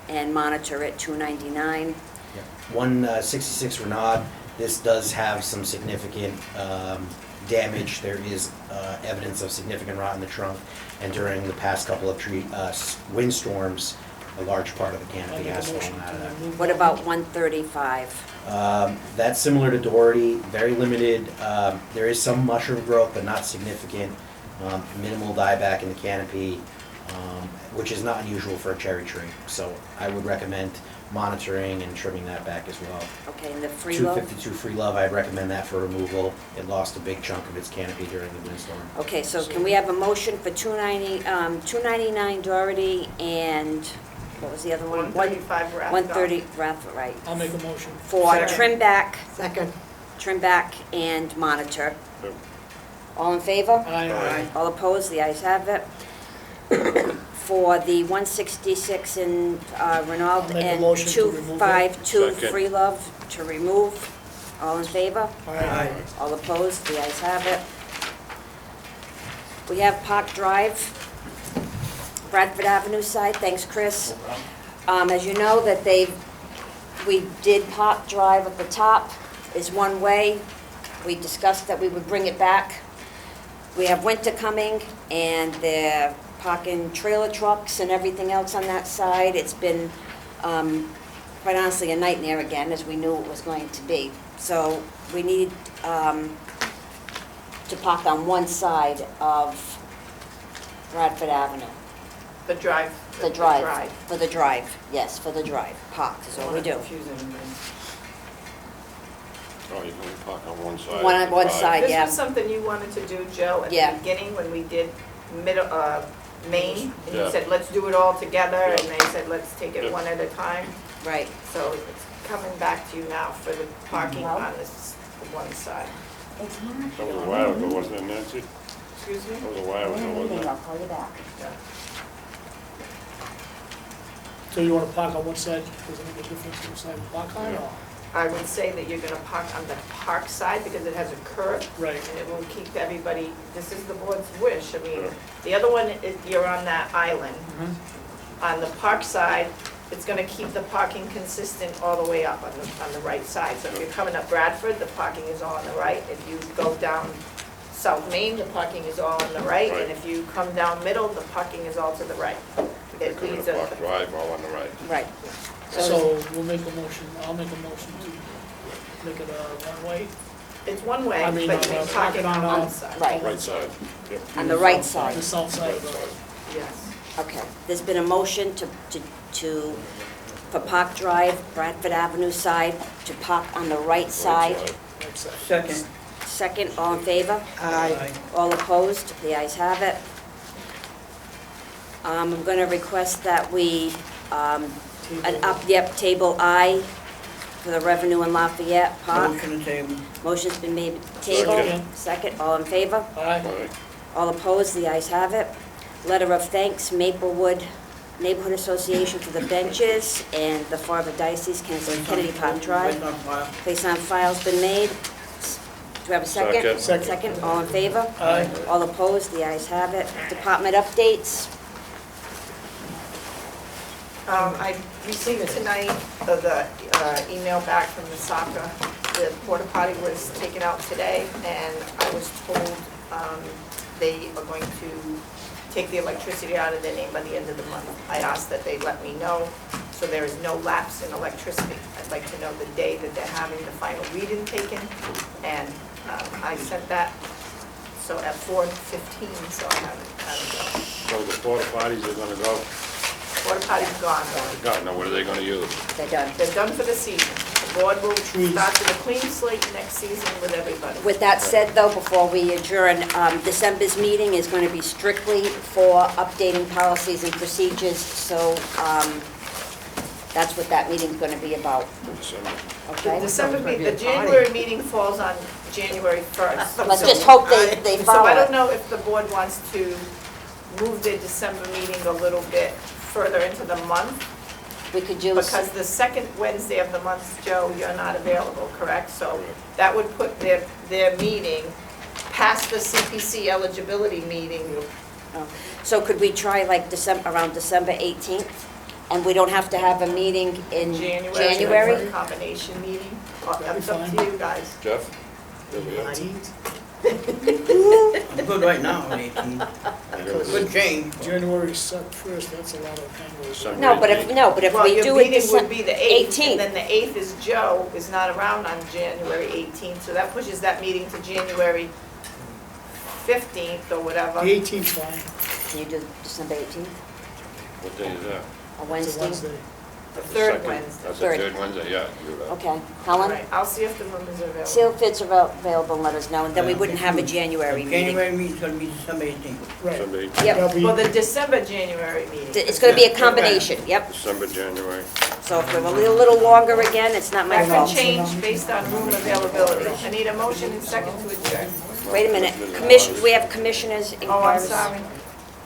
and monitor it, 299. 166 Renaud, this does have some significant damage. There is evidence of significant rot in the trunk, and during the past couple of windstorms, a large part of the canopy has fallen out of that. What about 135? That's similar to Doherty, very limited. There is some mushroom growth, but not significant. Minimal dieback in the canopy, which is not unusual for a cherry tree. So I would recommend monitoring and trimming that back as well. Okay, and the Freelove? 252 Freelove, I'd recommend that for removal. It lost a big chunk of its canopy during the windstorm. Okay, so can we have a motion for 299 Doherty and, what was the other one? 135 Rathdown. 130 Rathdown, right. I'll make a motion. For Second. Second. trim back and monitor. All in favor? Aye. All opposed? The ayes have it. For the 166 in Renault I'll make a and motion to remove it. 252 Second. Freelove to remove. All in favor? Aye. All opposed? The ayes have it. We have Park Drive, Bradford Avenue side. Thanks, Chris. As you know, that we did Park Drive at the top is one way. We discussed that we would bring it back. We have winter coming, and they're parking trailer trucks and everything else on that side. It's been, quite honestly, a nightmare again, as we knew it was going to be. So we need to park on one side of Bradford Avenue. The drive. The drive, for the drive, yes, for the drive. Park is all we do. Confuse anybody. Oh, you can only park on one side. One on one Right. side. This yeah. was something you wanted to do, Joe, at Yeah. the beginning when we did Maine, and you Yeah. said, let's do it all together, and Yeah. they said, let's take it Yeah. one at a time. Right. So it's coming back to you now for the parking on this one side. That was a while ago, wasn't it, Nancy? Excuse me? That was a while ago, wasn't it? I'll call you back. So you wanna park on one side, does it make a difference which side you park on, or? I would say that you're gonna park on the park side because it has a curve. Right. And it will keep everybody, this is the board's wish. I mean, the other one is, you're on that island. On the park side, it's gonna keep the parking consistent all the way up on the right side. So if you're coming up Bradford, the parking is all on the right. If you go down South Main, the parking is all on the right. And if you come down Middle, the parking is all to the right. They It could leads have a, Park Drive all on the right. Right. So we'll make a motion, I'll make a motion to make it one way. it's one way, I but mean, you make parking on one side. Right. Right side. Yep. On the right On side. the south side of the road. Yes. Okay. There's been a motion for Park Drive, Bradford Avenue side, to park on the right side. Right side. Second. second, all in favor? Aye. All opposed? The ayes have it. I'm going to request that we, table I for the revenue in Lafayette Park. Motion to table. Motion's been made, table. Second, all in favor? All opposed? The ayes have it. Letter of thanks, Maplewood Neighborhood Association for the benches and the Father Diocese Kennedy Park Drive. Place on file. Place on file's been made. Do we have a second? Second. Second, all in favor? Aye. All opposed? The ayes have it. Department updates? I received tonight the email back from the soccer. The porta potty was taken out today, and I was told they are going to take the electricity out of their name by the end of the month. I asked that they let me know, so there is no lapse in electricity. I'd like to know the day that they're having the final reading taken, and I sent that, so at 4:15, so I haven't So the porta potties are gonna go, porta potty's gone. God, now what are they gonna use? They're done. They're done for the season. The board will start with a clean slate next season with everybody. With that said, though, before we adjourn, December's meeting is going to be strictly for updating policies and procedures, so that's what that meeting's going to be about, The okay? December, the January meeting falls on January 1st. Let's just hope they So follow I don't it. know if the board wants to move their December meeting a little bit further into the month, We could do, because the second Wednesday of the month, Joe, you're not available, correct? So that would put their meeting past the CPC eligibility meeting. so could we try like around December 18th? And we don't have to have a meeting in January? Combination meeting. It's That'd be up to fine. you guys. Jeff? I'm good right now, 18. Good change. January 1st, that's a lot of time. December No, but if Well, we your do it meeting would be the 8th, 18th. and then the 8th is Joe, is not around on January 18th, so that pushes that meeting to January 15th or whatever. The 18th fine. Can you do December 18th, What day is that? a It's a Wednesday? Wednesday. The third Second. Wednesday. That's the Third. third Wednesday, yeah. you're right. Okay, All Helen? right, I'll see if the room is available. See if it's available and let us know, and then we wouldn't have a January meeting. January meeting's gonna be December 18th. Right. December 18th, Yep. That'll be- Well, the December, January meeting. It's gonna be a combination, yep. December, January. So if we're a little longer again, it's not my That can fault. change based on room availability. I need a motion and second to adjourn. Wait a minute, we have commissioners Oh, I'm inquiries. sorry.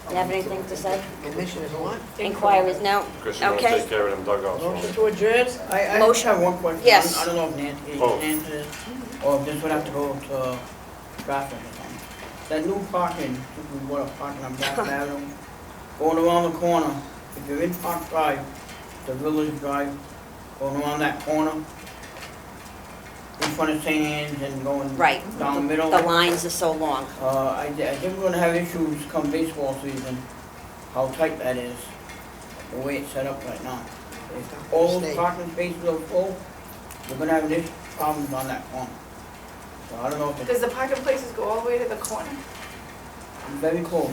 You have anything to say? Commissioners what? Inquiries, no? Chris, you wanna Okay. take care of them dugouts? for me? Motion to adjourn? I Motion. just have one question. Yes. I don't know if Nancy Oh. can answer this, or if this would have to go to traffic or something. That new parking, if we bought a parking on Bath Avenue, going around the corner, if you're in Park Drive, the Village Drive, going around that corner, in front of St. Anne's and going Right. down the middle. The lines are so long. I think we're gonna have issues come baseball season, how tight that is, the way it's set up right now. If all those parking spaces are full, we're gonna have an problems on that corner. So I don't know if it's Does the parking places go all the way to the corner? very close.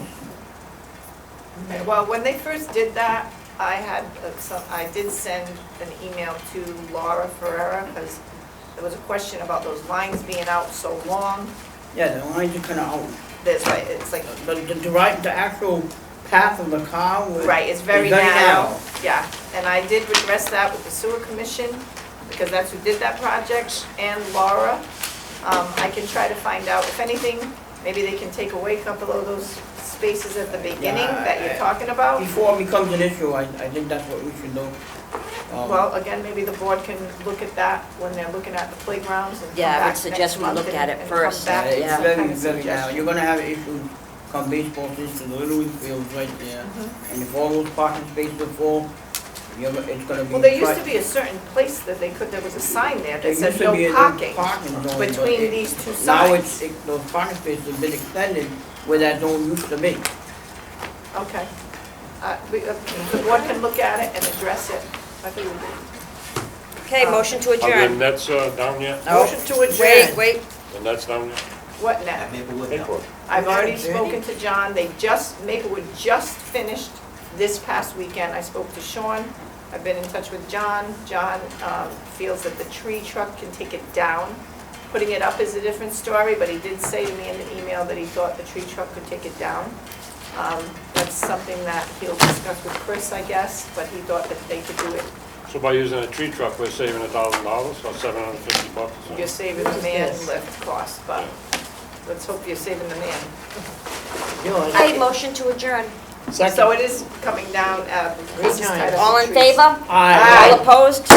Okay, well, when they first did that, I did send an email to Laura Ferrera, because there was a question about those lines being out so long. Yeah, the lines are kinda out. There's like, it's like, The actual path of the car was. right, it's very narrow. Yeah, and I did address that with the sewer commission, because that's who did that project, and Laura. I can try to find out, if anything, maybe they can take away a couple of those spaces at the beginning Yeah, that you're talking about. Before it becomes an issue, I think that's what we should do. Well, again, maybe the board can look at that when they're looking at the playgrounds and come Yeah, I would back suggest next we month look at it and first. come back Yeah, with it's some very, kind of very narrow. suggestion. You're gonna have issues come baseball season, the Little League field's right there. And if all those parking spaces are full, it's gonna be. Well, there used to be a certain place that there was a sign there There that said used to be no a parking parking zone, but between these two Now signs. those parking spaces have been extended where that zone used to be. Okay. The board can look at it and address it. I think we do. Okay, motion to Are the adjourn. nets down yet? Motion to adjourn. Wait, The nets down yet? What now? Maplewood. I've already spoken to John, Maplewood just finished this past weekend. I spoke to Sean, I've been in touch with John. John feels that the tree truck can take it down Putting it up is a different story, but he did say to me in the email that he thought the tree truck could take it down. That's something that he'll discuss with Chris, I guess, but he thought that they could do it. So by using a tree truck, we're saving $1,000 or $750? You're saving the man lift cost, but let's hope you're saving the man. I motion to adjourn. So it is coming down, Chris is tied up All with in trees. favor? Aye. All opposed?